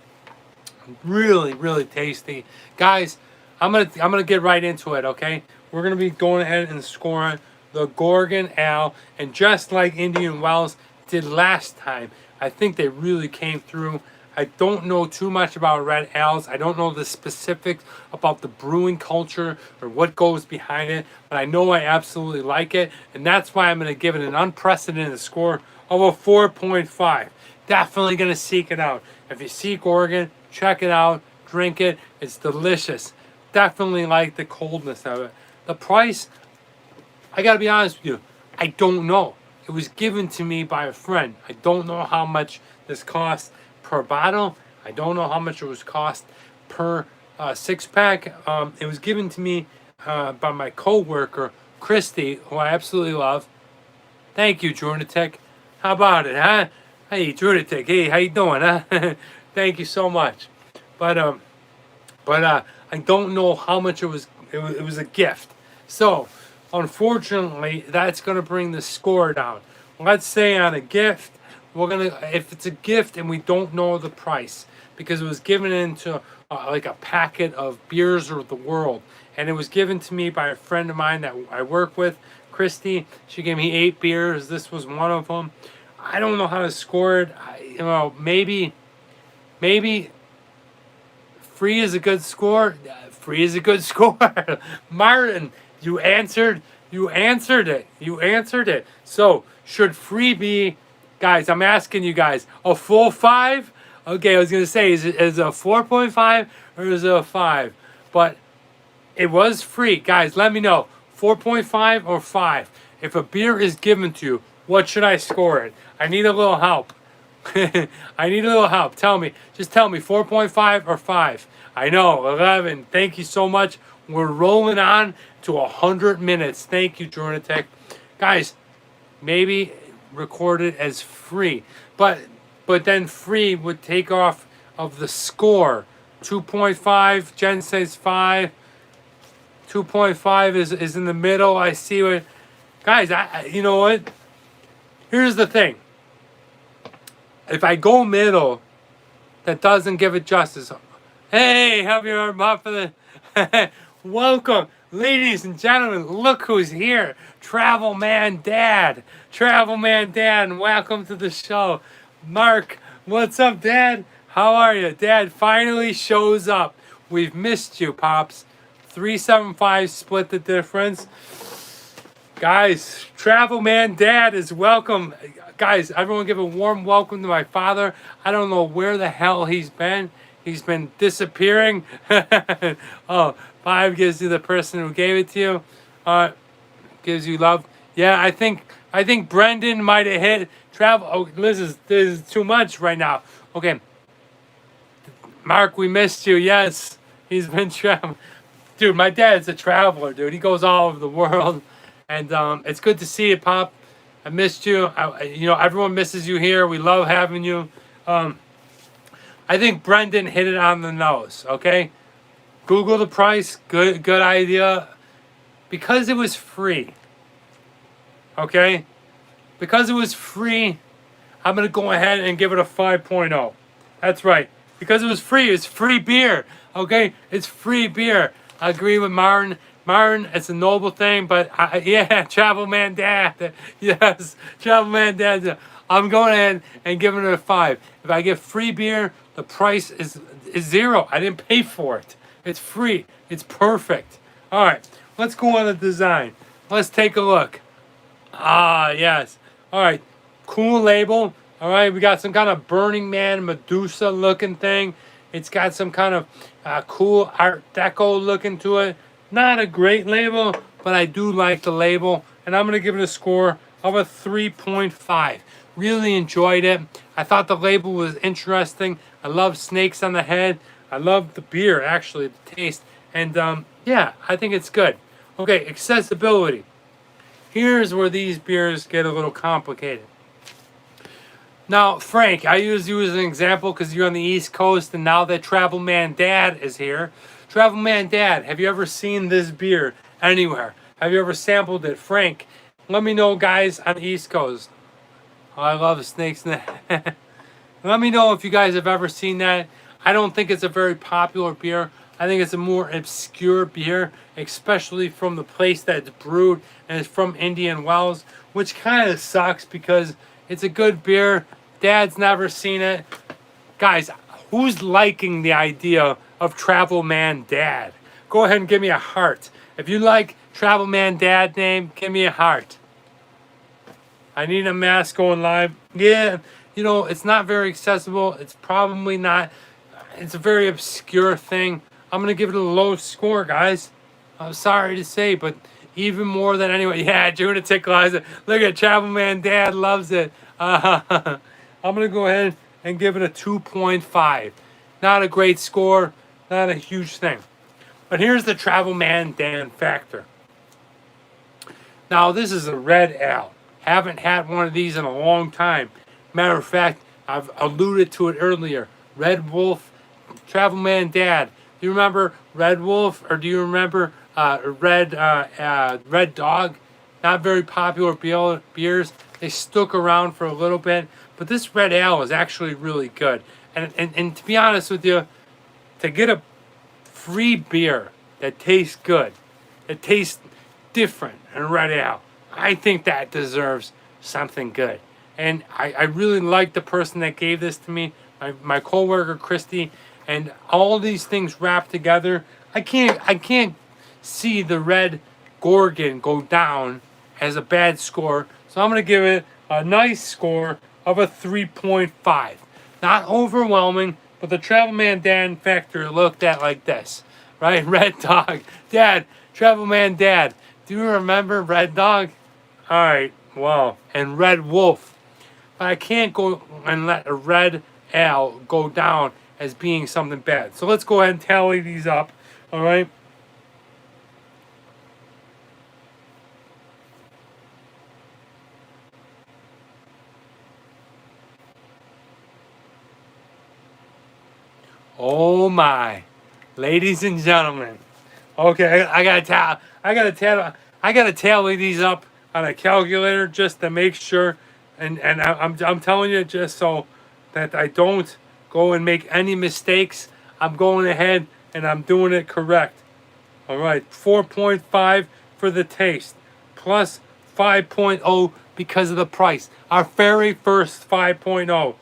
[SPEAKER 1] Really, really tasty. Guys, I'm gonna get right into it, okay? We're gonna be going ahead and scoring the Gorgon Ale, and just like Indian Wells did last time, I think they really came through. I don't know too much about red ales. I don't know the specifics about the brewing culture or what goes behind it, but I know I absolutely like it, and that's why I'm going to give it an unprecedented score of a 4.5. Definitely going to seek it out. If you see Gorgon, Check it out. Drink it. It's delicious. Definitely like the coldness of it. The price, I gotta be honest with you, I don't know. It was given to me by a friend. I don't know how much this cost per bottle. I don't know how much it was cost per 6-pack. It was given to me by my co-worker, Christy, who I absolutely love. Thank you, Jornatek. How about it, huh? Hey, Jornatek. Hey, how you doing, huh? Thank you so much. But I don't know how much it was. It was a gift. So, unfortunately, that's going to bring the score down. Let's say on a gift, if it's a gift and we don't know the price, because it was given into like a packet of beers of the world, and it was given to me by a friend of mine that I work with, Christy. She gave me 8 beers. This was one of them. I don't know how to score it. Maybe free is a good score. Free is a good score. Martin, you answered it. So, should free be, guys, I'm asking you guys, a full 5? Okay, I was going to say, is it a 4.5 or is it a 5? But it was free. Guys, let me know, 4.5 or 5. If a beer is given to you, what should I score it? I need a little help. I need a little help. Tell me. Just tell me, 4.5 or 5. I know, 11. Thank you so much. We're rolling on to 100 minutes. Thank you, Jornatek. Guys, maybe record it as free. But then free would take off of the score. 2.5. Jen says 5. 2.5 is in the middle. I see what... Guys, you know what? Here's the thing. If I go middle, that doesn't give it justice. Hey, happy arm for the... Welcome, ladies and gentlemen. Look who's here. Travel Man Dad. Travel Man Dad, and welcome to the show. Mark, what's up, Dad? How are you? Dad finally shows up. We've missed you, Pops. 375 split the difference. Guys, Travel Man Dad is welcome. Guys, everyone give a warm welcome to my father. I don't know where the hell he's been. He's been disappearing. Oh, 5 gives you the person who gave it to you. Gives you love. Yeah, I think Brendan might have hit travel. Oh, this is too much right now. Okay. Mark, we missed you. Yes, he's been traveling. Dude, my dad's a traveler, dude. He goes all over the world. And it's good to see you, Pop. I missed you. Everyone misses you here. We love having you. I think Brendan hit it on the nose, okay? Google the price. Good idea. Because it was free. Okay? Because it was free, I'm going to go ahead and give it a 5.0. That's right. Because it was free. It's free beer. Okay? It's free beer. I agree with Martin. Martin, it's a noble thing, but yeah, Travel Man Dad. Yes, Travel Man Dad. I'm going ahead and giving it a 5. If I get free beer, the price is 0. I didn't pay for it. It's free. It's perfect. All right, let's go on the design. Let's take a look. Ah, yes. All right, cool label. All right, we got some kind of Burning Man Medusa looking thing. It's got some kind of cool Art Deco looking to it. Not a great label, but I do like the label. And I'm going to give it a score of a 3.5. Really enjoyed it. I thought the label was interesting. I love snakes on the head. I love the beer, actually, the taste. And yeah, I think it's good. Okay, accessibility. Here's where these beers get a little complicated. Now, Frank, I use you as an example because you're on the East Coast, and now that Travel Man Dad is here. Travel Man Dad, have you ever seen this beer anywhere? Have you ever sampled it? Frank, let me know, guys, on the East Coast. Oh, I love snakes. Let me know if you guys have ever seen that. I don't think it's a very popular beer. I think it's a more obscure beer, especially from the place that it's brewed, and it's from Indian Wells, which kind of sucks because it's a good beer. Dad's never seen it. Guys, who's liking the idea of Travel Man Dad? Go ahead and give me a heart. If you like Travel Man Dad name, give me a heart. I need a mask going live. Yeah, it's not very accessible. It's probably not. It's a very obscure thing. I'm gonna give it a low score, guys. I'm sorry to say, but even more than anyone. Yeah, Lunatic loves it. Look at Chaplin Man Dad loves it. I'm gonna go ahead and give it a 2.5. Not a great score, not a huge thing. But here's the Travel Man Dan factor. Now this is a red ale. Haven't had one of these in a long time. Matter of fact, I've alluded to it earlier. Red Wolf, Travel Man Dad. Do you remember Red Wolf, or do you remember Red Dog? Not very popular beers. They stuck around for a little bit, but this red ale is actually really good. And to be honest with you, to get a free beer that tastes good, that tastes different than red ale, I think that deserves something good. And I really like the person that gave this to me, my coworker Christy, and all these things wrapped together. I can't see the red Gorgon go down as a bad score, so I'm gonna give it a nice score of a 3.5. Not overwhelming, but the Travel Man Dan factor looked at like this, right? Red Dog, Dad, Travel Man Dad. Do you remember Red Dog? All right, well, and Red Wolf. But I can't go and let a red ale go down as being something bad. So let's go ahead and tally these up, all right? Oh my, ladies and gentlemen. Okay, I gotta tally these up on a calculator just to make sure, and I'm telling you just so that I don't go and make any mistakes. I'm going ahead and I'm doing it correct. All right, 4.5 for the taste, plus 5.0 because of the price. Our very first 5.0,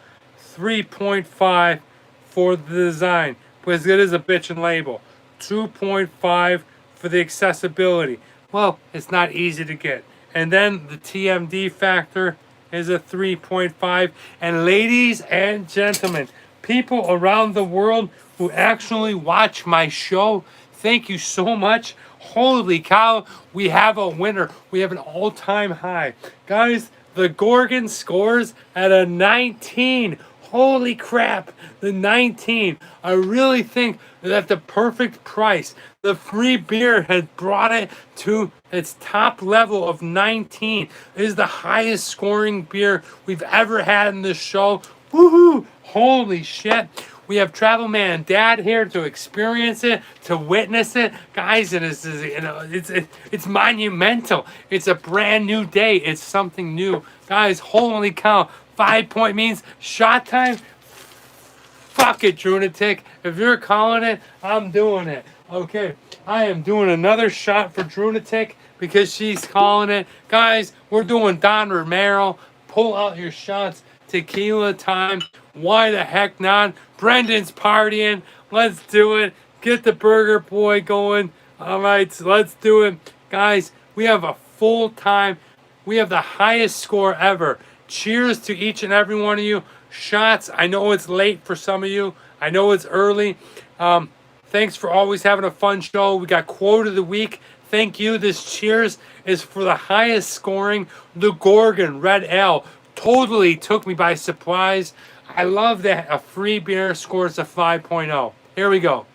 [SPEAKER 1] 3.5 for the design, because it is a bitchin' label. 2.5 for the accessibility. Well, it's not easy to get. And then the TMD factor is a 3.5. And ladies and gentlemen, people around the world who actually watch my show, thank you so much. Holy cow, we have a winner. We have an all-time high. Guys, the Gorgon scores at a 19. Holy crap, the 19. I really think that the perfect price. The free beer has brought it to its top level of 19. It is the highest scoring beer we've ever had in this show. Woohoo! Holy shit. We have Travel Man Dad here to experience it, to witness it. Guys, it's monumental. It's a brand new day. It's something new. Guys, holy cow. 5 point means shot time. Fuck it, Lunatic. If you're calling it, I'm doing it. Okay, I am doing another shot for Lunatic because she's calling it. Guys, we're doing Don Romero. Pull out your shots. Tequila time. Why the heck not? Brendan's partying. Let's do it. Get the burger boy going. All right, so let's do it. Guys, we have a full time. We have the highest score ever. Cheers to each and every one of you. Shots. I know it's late for some of you. I know it's early. Thanks for always having a fun show. We got quote of the week. Thank you. This cheers is for the highest scoring, the Gorgon Red Ale. Totally took me by surprise. I love that a free beer scores a 5.0. Here we go.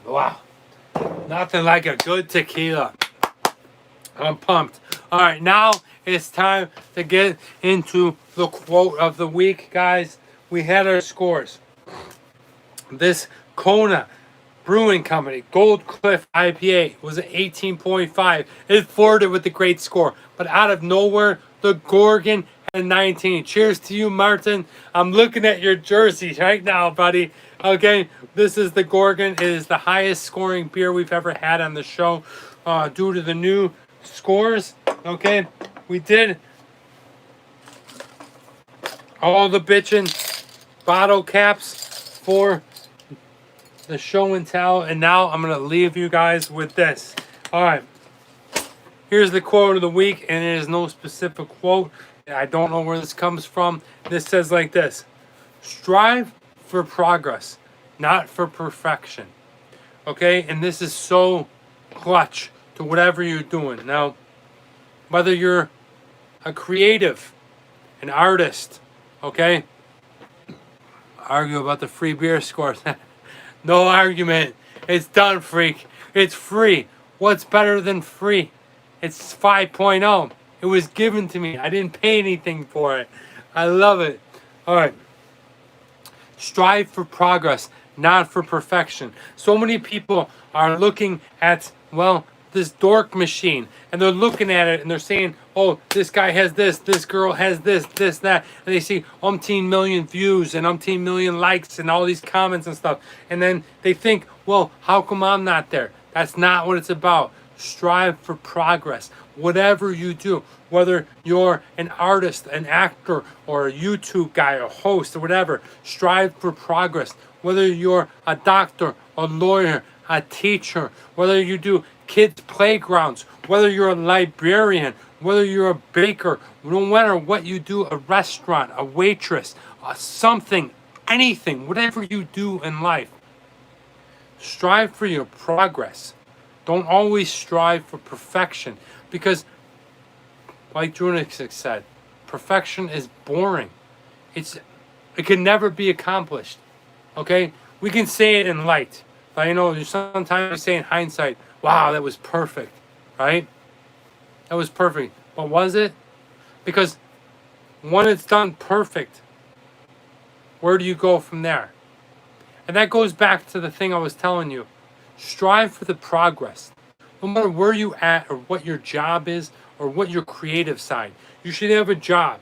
[SPEAKER 1] Wow. Nothing like a good tequila. I'm pumped. All right, now it's time to get into the quote of the week, guys. We had our scores. This Kona Brewing Company Gold Cliff IPA was an 18.5. It flirted with the great score, but out of nowhere, the Gorgon had a 19. Cheers to you, Martin. I'm looking at your jersey right now, buddy. Okay, this is the Gorgon. It is the highest scoring beer we've ever had on the show due to the new scores. Okay, we did all the bitchin' bottle caps for the show and tell, and now I'm gonna leave you guys with this. All right, here's the quote of the week, and it is no specific quote. I don't know where this comes from. This says like this: strive for progress, not for perfection. Okay? And this is so clutch to whatever you're doing. Now, whether you're a creative, an artist, okay? Argue about the free beer scores. No argument. It's done, freak. It's free. What's better than free? It's 5.0. It was given to me. I didn't pay anything for it. I love it. All right. Strive for progress, not for perfection. So many people are looking at, well, this dork machine, and they're looking at it and they're saying, oh, this guy has this girl has this, that, and they see umpteen million views and umpteen million likes and all these comments and stuff, and then they think, well, how come I'm not there? That's not what it's about. Strive for progress. Whatever you do, whether you're an artist, an actor, or a YouTube guy, a host, or whatever, strive for progress. Whether you're a doctor, a lawyer, a teacher, whether you do kids' playgrounds, whether you're a librarian, whether you're a baker, no matter what you do, a restaurant, a waitress, something, anything, whatever you do in life, strive for your progress. Don't always strive for perfection, because, like Drunick said, perfection is boring. It can never be accomplished. Okay, we can say it in light, but sometimes we say in hindsight, "Wow, that was perfect," right? That was perfect, but was it? Because when it's done perfect, where do you go from there? And that goes back to the thing I was telling you. Strive for the progress. No matter where you at or what your job is or what your creative side. You should have a job.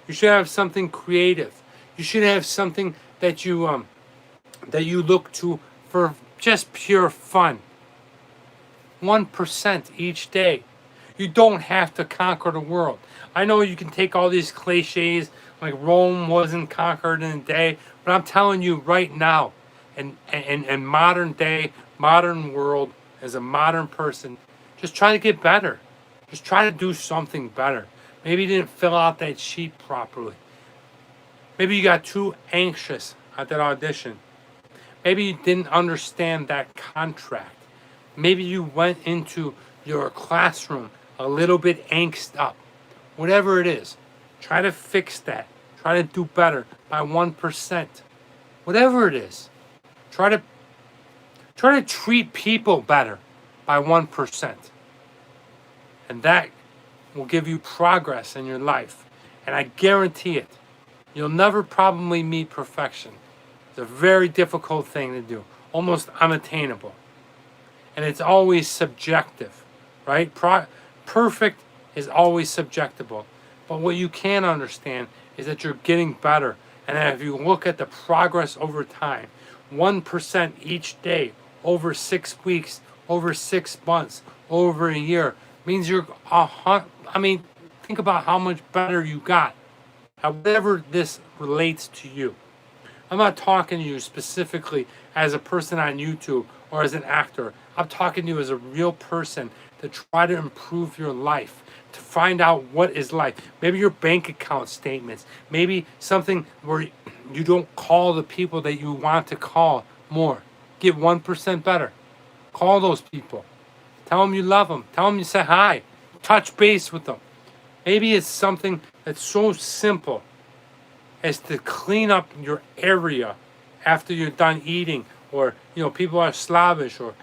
[SPEAKER 1] You should have something creative. You should have something that you look to for just pure fun. 1% each day. You don't have to conquer the world. I know you can take all these cliches like Rome wasn't conquered in a day, but I'm telling you right now, in modern day, modern world, as a modern person, just try to get better. Just try to do something better. Maybe you didn't fill out that sheet properly. Maybe you got too anxious at that audition. Maybe you didn't understand that contract. Maybe you went into your classroom a little bit angst up. Whatever it is, try to fix that. Try to do better by 1%. Whatever it is, try to treat people better by 1%. And that will give you progress in your life. And I guarantee it, you'll never probably meet perfection. It's a very difficult thing to do, almost unattainable. And it's always subjective, right? Perfect is always subjectable. But what you can understand is that you're getting better. And that if you look at the progress over time, 1% each day, over 6 weeks, over 6 months, over a year, means you're, think about how much better you got. However this relates to you. I'm not talking to you specifically as a person on YouTube or as an actor. I'm talking to you as a real person to try to improve your life, to find out what is life. Maybe your bank account statements. Maybe something where you don't call the people that you want to call more. Get 1% better. Call those people. Tell them you love them. Tell them you say hi. Touch base with them. Maybe it's something that's so simple as to clean up your area after you're done eating, or people are slavish, or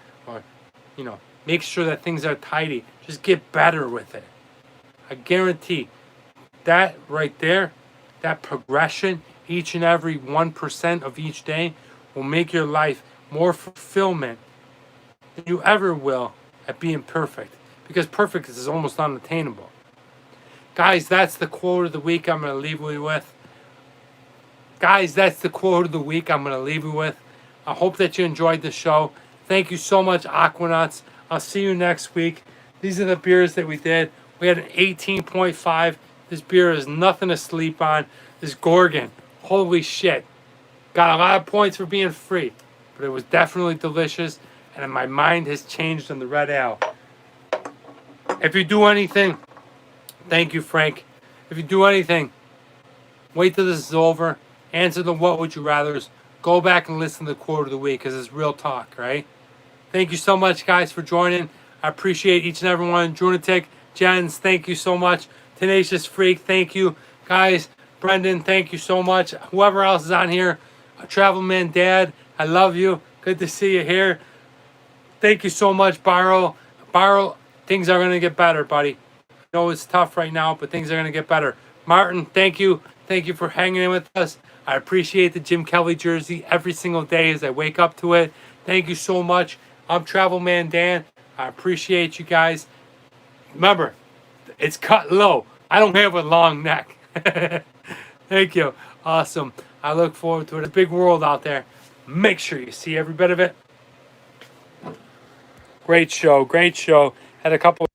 [SPEAKER 1] make sure that things are tidy. Just get better with it. I guarantee that right there, that progression, each and every 1% of each day, will make your life more fulfillment than you ever will at being perfect, because perfect is almost unattainable. Guys, that's the quote of the week I'm going to leave you with. I hope that you enjoyed the show. Thank you so much, Aquanauts. I'll see you next week. These are the beers that we did. We had an 18.5. This beer is nothing to sleep on. This Gorgon, holy shit. Got a lot of points for being free, but it was definitely delicious, and my mind has changed on the red ale. If you do anything, thank you, Frank. if you do anything, wait till this is over. Answer the what would you rathers. Go back and listen to the quote of the week because it's real talk, right? Thank you so much, guys, for joining. I appreciate each and every one. Drunatic, Jens, thank you so much. Tenacious Freak, thank you. Guys, Brendan, thank you so much. Whoever else is on here, Travel Man Dad, I love you. Good to see you here. Thank you so much, Barrow. Barrow, things are going to get better, buddy. I know it's tough right now, but things are going to get better. Martin, thank you. Thank you for hanging in with us. I appreciate the Jim Kelly jersey every single day as I wake up to it. Thank you so much. I'm Travel Man Dan. I appreciate you guys. Remember, it's cut low. I don't have a long neck. Thank you. Awesome. I look forward to it. It's a big world out there. Make sure you see every bit of it. Great show. Great show. Had a couple